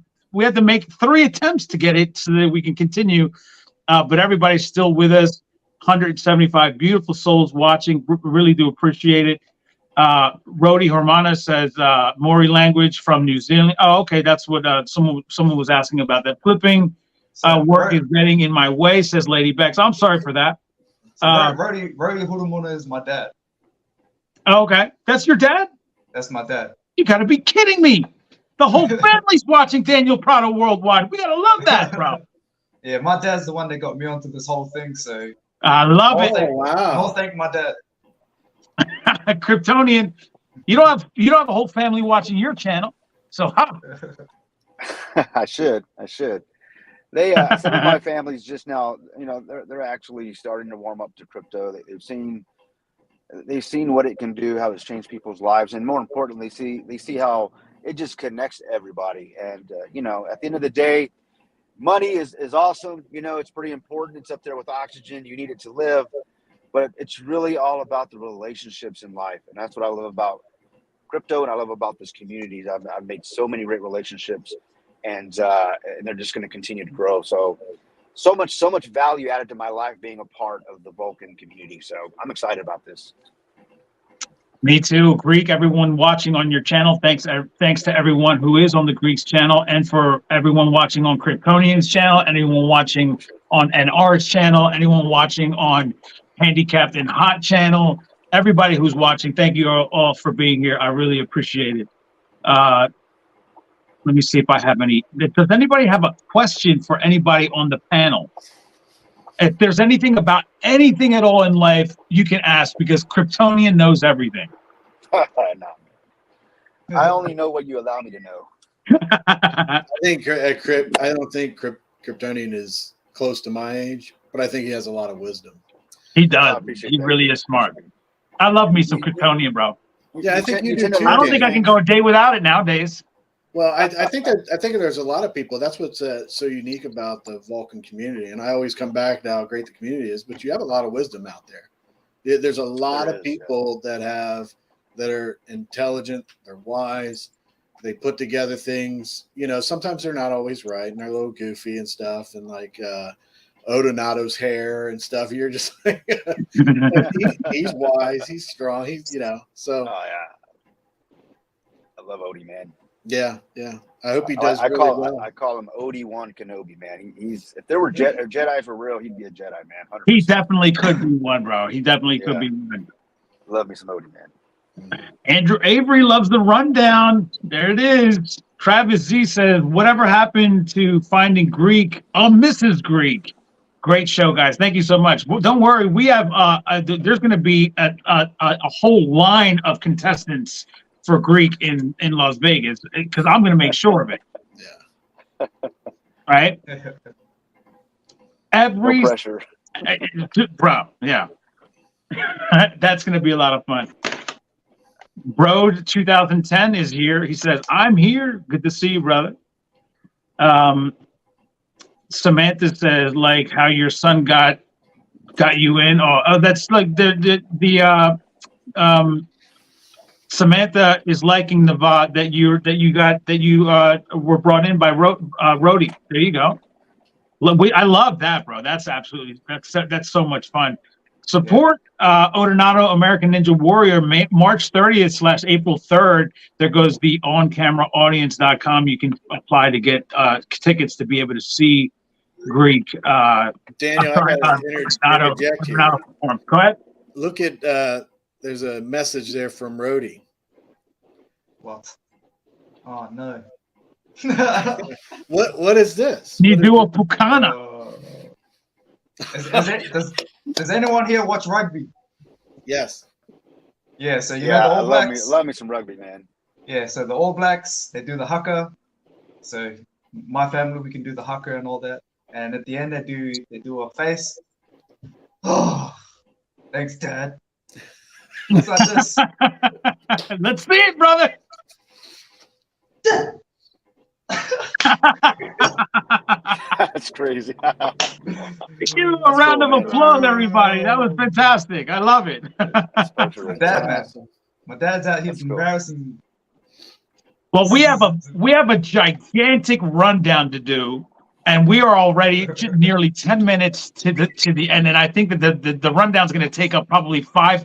make 3 attempts to get it so that we can continue. But everybody's still with us. 175 beautiful souls watching. Really do appreciate it. Rodi Hormana says Maori language from New Zealand. Oh, okay, that's what someone was asking about. That flipping work is getting in my way, says Lady Bex. I'm sorry for that. Rodi Hurumuna is my dad. Okay, that's your dad? That's my dad. You got to be kidding me. The whole family's watching Daniel Prado Worldwide. We got to love that, bro. Yeah, my dad's the one that got me onto this whole thing, so I love it. I'll thank my dad. Kryptonian, you don't have a whole family watching your channel, so I should. They some of my families just now, they're actually starting to warm up to crypto. They've seen what it can do, how it's changed people's lives, and more importantly, they see how it just connects everybody. And at the end of the day, money is awesome. It's pretty important. It's up there with oxygen. You need it to live. But it's really all about the relationships in life. And that's what I love about crypto, and I love about this community. I've made so many great relationships, and they're just going to continue to grow. So much value added to my life being a part of the Vulcan community. So I'm excited about this. Me too. Greek, everyone watching on your channel, thanks to everyone who is on the Greek's channel, and for everyone watching on Kryptonian's channel, anyone watching on NR's channel, anyone watching on Handicapped and Hot channel, everybody who's watching, thank you all for being here. I really appreciate it. Let me see if I have any. Does anybody have a question for anybody on the panel? If there's anything about anything at all in life, you can ask, because Kryptonian knows everything. No. I only know what you allow me to know. I don't think Kryptonian is close to my age, but I think he has a lot of wisdom. He does. He really is smart. I love me some Kryptonian, bro. Yeah, I think you do too. I don't think I can go a day without it nowadays. Well, I think there's a lot of people. That's what's so unique about the Vulcan community. And I always come back to how great the community is. But you have a lot of wisdom out there. There's a lot of people that are intelligent, they're wise, they put together things. You know, sometimes they're not always right, and they're a little goofy and stuff, and like Odonato's hair and stuff. You're just like, he's wise, he's strong, he's, you know. So, oh yeah, I love Odie, man. Yeah. I hope he does. I well. call him Odie-1 Kenobi, man. He's if there were Jedi for real, he'd be a Jedi, man. 100%. He definitely could be one, bro. He definitely could be one. Love me some Odie, man. Andrew Avery loves the rundown. There it is. Travis Z says, whatever happened to finding Greek? Mrs. Greek. Great show, guys. Thank you so much. Well, don't worry. We have there's going to be a whole line of contestants for Greek in Las Vegas, because I'm going to make sure of it. Yeah. Right? Every no pressure. Bro, yeah. That's going to be a lot of fun. Broad 2010 is here. He says, I'm here. Good to see you, brother. Samantha says, like how your son got you in. Oh, that's like the Samantha is liking the VOD that you were brought in by Rody. There you go. I love that, bro. That's absolutely that's so much fun. Support Odonado American Ninja Warrior March 30th / April 3rd. There goes the oncameraaudience.com. You can apply to get tickets to be able to see Greek. Daniel, I got to interject here. Go ahead. Look at there's a message there from Rody. What? Oh no. What is this? You do a Pukana. Does anyone here watch rugby? Yes. Yeah, so you know the All Blacks. Love me some rugby, man. Yeah, so the All Blacks, they do the haka. So my family, we can do the haka and all that. And at the end, they do a face. Oh, thanks, Dad. It's like this. Let's see it, brother. That's crazy. Give him a round of applause, everybody. That was fantastic. I love it. My dad's out here embarrassing. Well, we have a gigantic rundown to do, and we are already nearly 10 minutes to the end. And I think that the rundown is going to take up probably five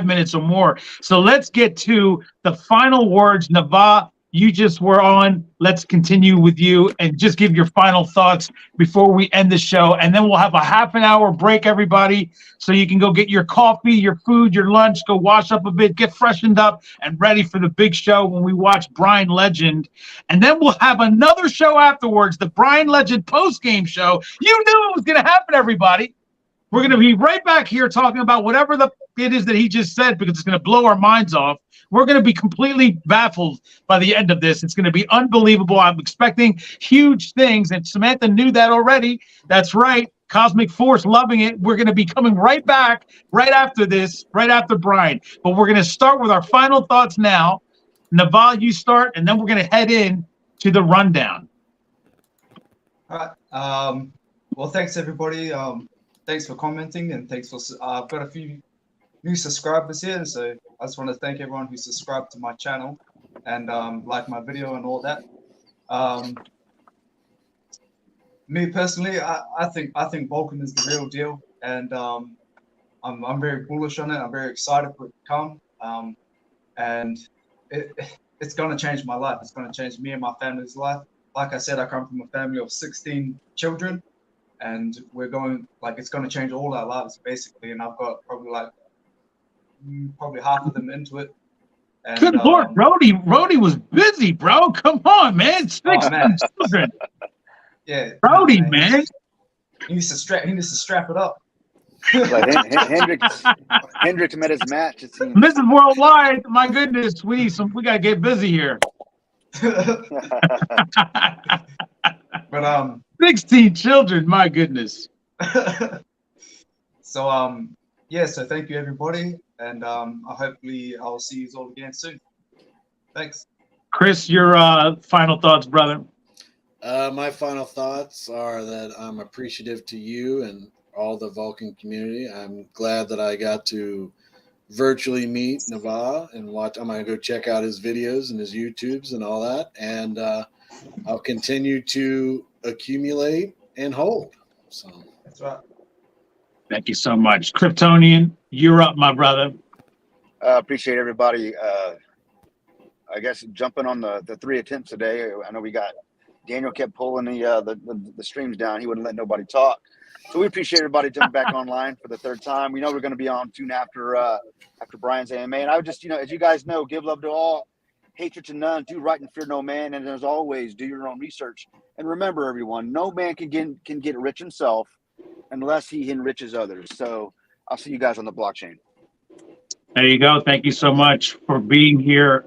minutes or more. So let's get to the final words. Nava, you just were on. Let's continue with you and just give your final thoughts before we end the show. And then we'll have a half an hour break, everybody, so you can go get your coffee, your food, your lunch, go wash up a bit, get freshened up and ready for the big show when we watch Bryan Legend. And then we'll have another show afterwards, the Bryan Legend post-game show. You knew it was going to happen, everybody. We're going to be right back here talking about whatever it is that he just said, because it's going to blow our minds off. We're going to be completely baffled by the end of this. It's going to be unbelievable. I'm expecting huge things, and Samantha knew that already. That's right. Cosmic Force loving it. We're going to be coming right back right after this, right after Bryan. But we're going to start with our final thoughts now. Naval, you start, and then we're going to head in to the rundown. All right. Well, thanks, everybody. Thanks for commenting, and thanks for I've got a few new subscribers here, so I just want to thank everyone who subscribed to my channel and like my video and all that. Me personally, I think Vulcan is the real deal, and I'm very bullish on it. I'm very excited for it to come, and it's going to change my life. It's going to change me and my family's life. Like I said, I come from a family of 16 children, and it's going to change all our lives basically. And I've got probably half of them into it. And, good Lord, Rody was busy, bro. Come on, man. 16 children. Yeah, Rody, man. He needs to strap it up. Like Hendricks met his match. It seems. This is worldwide. My goodness, we gotta get busy here. But 16 children, my goodness. So yeah, so thank you everybody, and hopefully I'll see you all again soon. Thanks. Chris, your final thoughts, brother. My final thoughts are that I'm appreciative to you and all the Vulcan community. I'm glad that I got to virtually meet Nava and watch. I'm going to go check out his videos and his YouTubes and all that. And I'll continue to accumulate and hold. So That's right. Thank you so much. Kryptonian, you're up, my brother. Appreciate everybody. I guess jumping on the 3 attempts today. I know we got Daniel kept pulling the streams down. He wouldn't let nobody talk. So we appreciate everybody jumping back online for the 3rd time. We know we're going to be on soon after Bryan's AMA. And I would just, as you guys know, give love to all, hatred to none, do right and fear no man. And as always, do your own research. And remember, everyone, no man can get rich himself unless he enriches others. So I'll see you guys on the blockchain. There you go. Thank you so much for being here.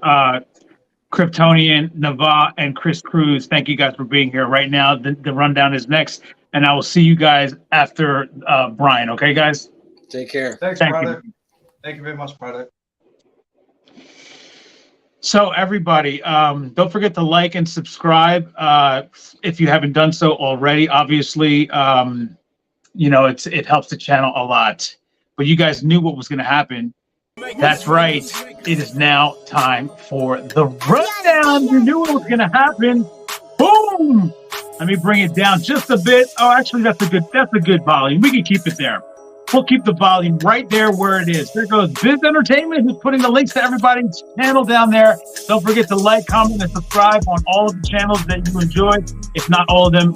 Kryptonian, Nava, and Chris Cruz. Thank you guys for being here. Right now, the rundown is next, and I will see you guys after Bryan. Okay, guys? Take care. Thanks, brother. Thank you very much, brother. So everybody, don't forget to like and subscribe if you haven't done so already. Obviously, it helps the channel a lot. But you guys knew what was going to happen. That's right. It is now time for the rundown. You knew it was going to happen. Boom! Let me bring it down just a bit. Oh, actually, that's a good volume. We can keep it there. We'll keep the volume right there where it is. There goes Biz Entertainment, who's putting the links to everybody's channel down there. Don't forget to like, comment, and subscribe on all of the channels that you enjoy. If not all of them,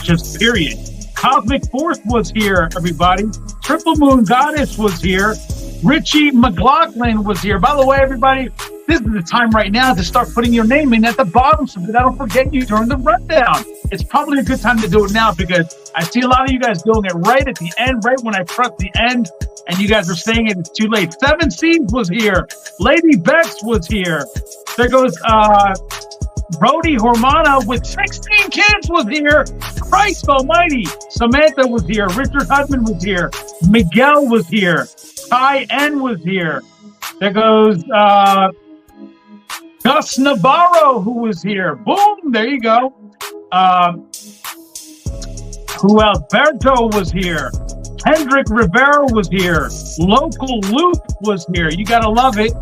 just period. Cosmic Force was here, everybody. Triple Moon Goddess was here. Richie McLaughlin was here. By the way, everybody, this is the time right now to start putting your name in at the bottom so that I don't forget you during the rundown. It's probably a good time to do it now because I see a lot of you guys doing it right at the end, right when I press the end, and you guys are saying it's too late. 7 Seeds was here. Lady Bex was here. There goes Brody Hormana with 16 kids was here. Christ almighty. Samantha was here. Richard Hudman was here. Miguel was here. Ty N was here. There goes Gus Navarro, who was here. Boom, there you go. Who else? Berto was here. Hendrik Rivera was here. Local Loop was here. You gotta love it.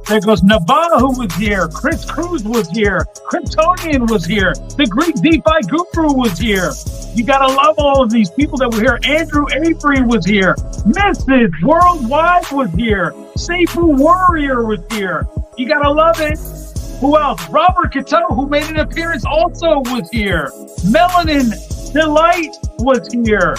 There goes Nava, who was here. Chris Cruz was here. Kryptonian was here. The Greek DeFi Guru was here. You gotta love all of these people that were here. Andrew Avery was here. Mrs. Worldwide was here. Safuu Warrior was here. You gotta love it. Who else? Robert Cato, who made an appearance, also was here. Melanin Delight was here.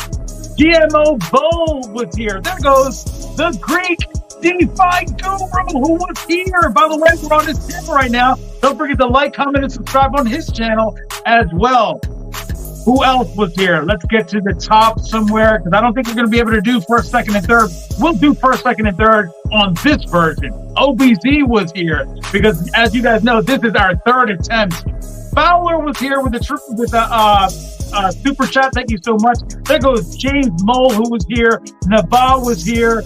GMO Bowl was here. There goes the Greek DeFi Guru, who was here. By the way, we're on his channel right now. Don't forget to like, comment, and subscribe on his channel as well. Who else was here? Let's get to the top somewhere, because I don't think we're going to be able to do 1st, 2nd, and 3rd. We'll do 1st, 2nd, and 3rd on this version. OBZ was here, because as you guys know, this is our 3rd attempt. Fowler was here with the super chat. Thank you so much. There goes James Mole, who was here. Nava was here.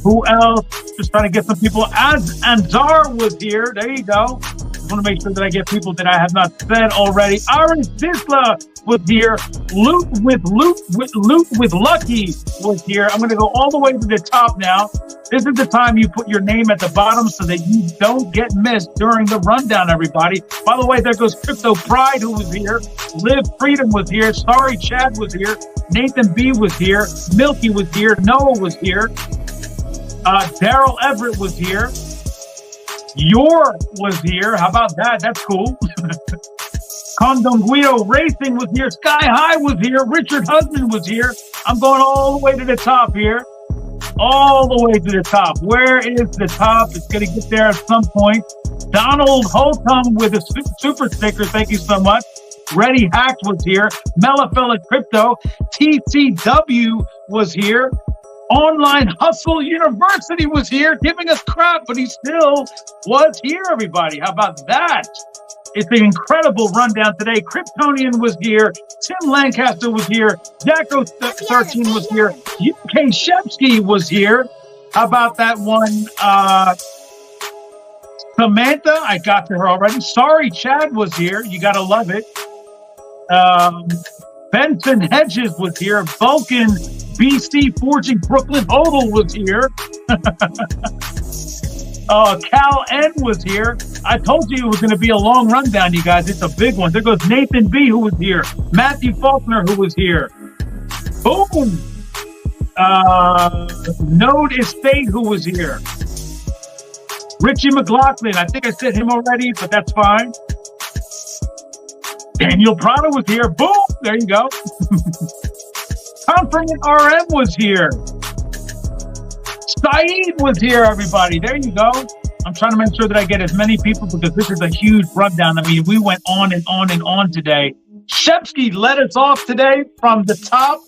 Who else? Just trying to get some people. Anzar was here. There you go. I want to make sure that I get people that I have not said already. Aaron Disla was here. Loot with Lucky was here. I'm going to go all the way to the top now. This is the time you put your name at the bottom so that you don't get missed during the rundown, everybody. By the way, there goes Crypto Pride, who was here. Live Freedom was here. Sorry Chad was here. Nathan B was here. Milky was here. Noah was here. Daryl Everett was here. Yor was here. How about that? That's cool. Condom Guido Racing was here. Sky High was here. Richard Husband was here. I'm going all the way to the top here. All the way to the top. Where is the top? It's going to get there at some point. Donald Holcomb with a super sticker. Thank you so much. Ready Hacked was here. Melafella Crypto. TCW was here. Online Hustle University was here, giving us crap, but he still was here, everybody. How about that? It's an incredible rundown today. Kryptonian was here. Tim Lancaster was here. Jacko13 was here. UK Shepsky was here. How about that one? Samantha, I got to her already. Sorry, Chad was here. You got to love it. Benson Hedges was here. Vulcan BC Forging Brooklyn Hodel was here. Cal N was here. I told you it was going to be a long rundown, you guys. It's a big one. There goes Nathan B, who was here. Matthew Faulkner, who was here. Boom. Node Estate, who was here. Richie McLaughlin. I think I said him already, but that's fine. Daniel Prado was here. Boom. There you go. Confident RM was here. Saeed was here, everybody. There you go. I'm trying to make sure that I get as many people because this is a huge rundown. I mean, we went on and on and on today. Shepsky led us off today from the top.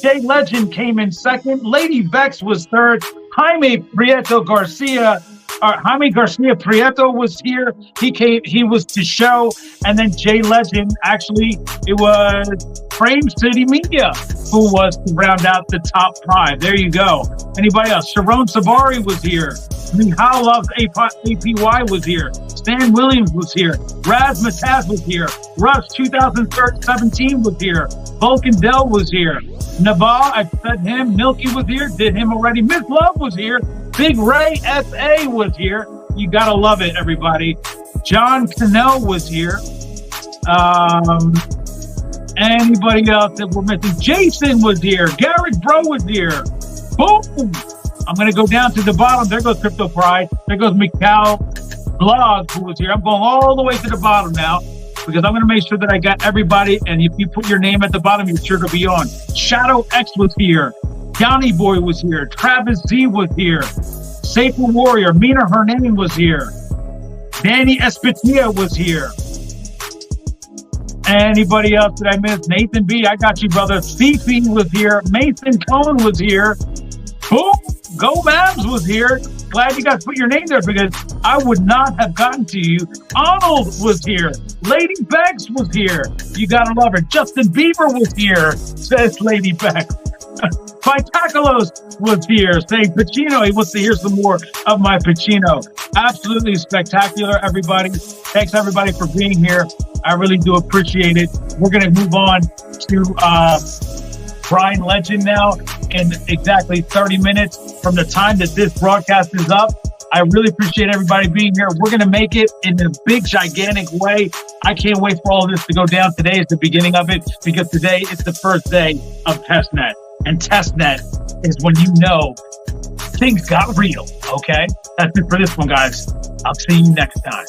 Jay Legend came in second. Lady Vex was third. Jaime Garcia Prieto was here. He was to show. And then Jay Legend, actually, it was Frame City Media who was to round out the top 5. There you go. Anybody else? Sharon Sabari was here. Mihal Loves APY was here. Stan Williams was here. Raz Mataz was here. Rush 2017 was here. Vulcan Dell was here. Nabal, I said him. Milky was here. Did him already. Miss Love was here. Big Ray SA was here. You gotta love it, everybody. John Cannell was here. Anybody else that we're missing? Jason was here. Garrett Bro was here. Boom! I'm gonna go down to the bottom. There goes Crypto Pride. There goes Mikal Blog, who was here. I'm going all the way to the bottom now because I'm gonna make sure that I got everybody. And if you put your name at the bottom, you're sure to be on. Shadow X was here. Donnie Boy was here. Travis Z was here. Safuu Warrior. Mina Hernan was here. Danny Espitia was here. Anybody else that I missed? Nathan B, I got you, brother. Fifi was here. Mason Cohen was here. Boom! Go Mavs was here. Glad you guys put your name there because I would not have gotten to you. Arnold was here. Lady Bex was here. You gotta love her. Justin Bieber was here, says Lady Bex. Vitacolos was here saying Pacino. He wants to hear some more of my Pacino. Absolutely spectacular, everybody. Thanks, everybody, for being here. I really do appreciate it. We're going to move on to Bryan Legend now in exactly 30 minutes from the time that this broadcast is up. I really appreciate everybody being here. We're going to make it in a big, gigantic way. I can't wait for all of this to go down. Today is the beginning of it because today is the first day of testnet. And testnet is when you know things got real, okay? That's it for this one, guys. I'll see you next time.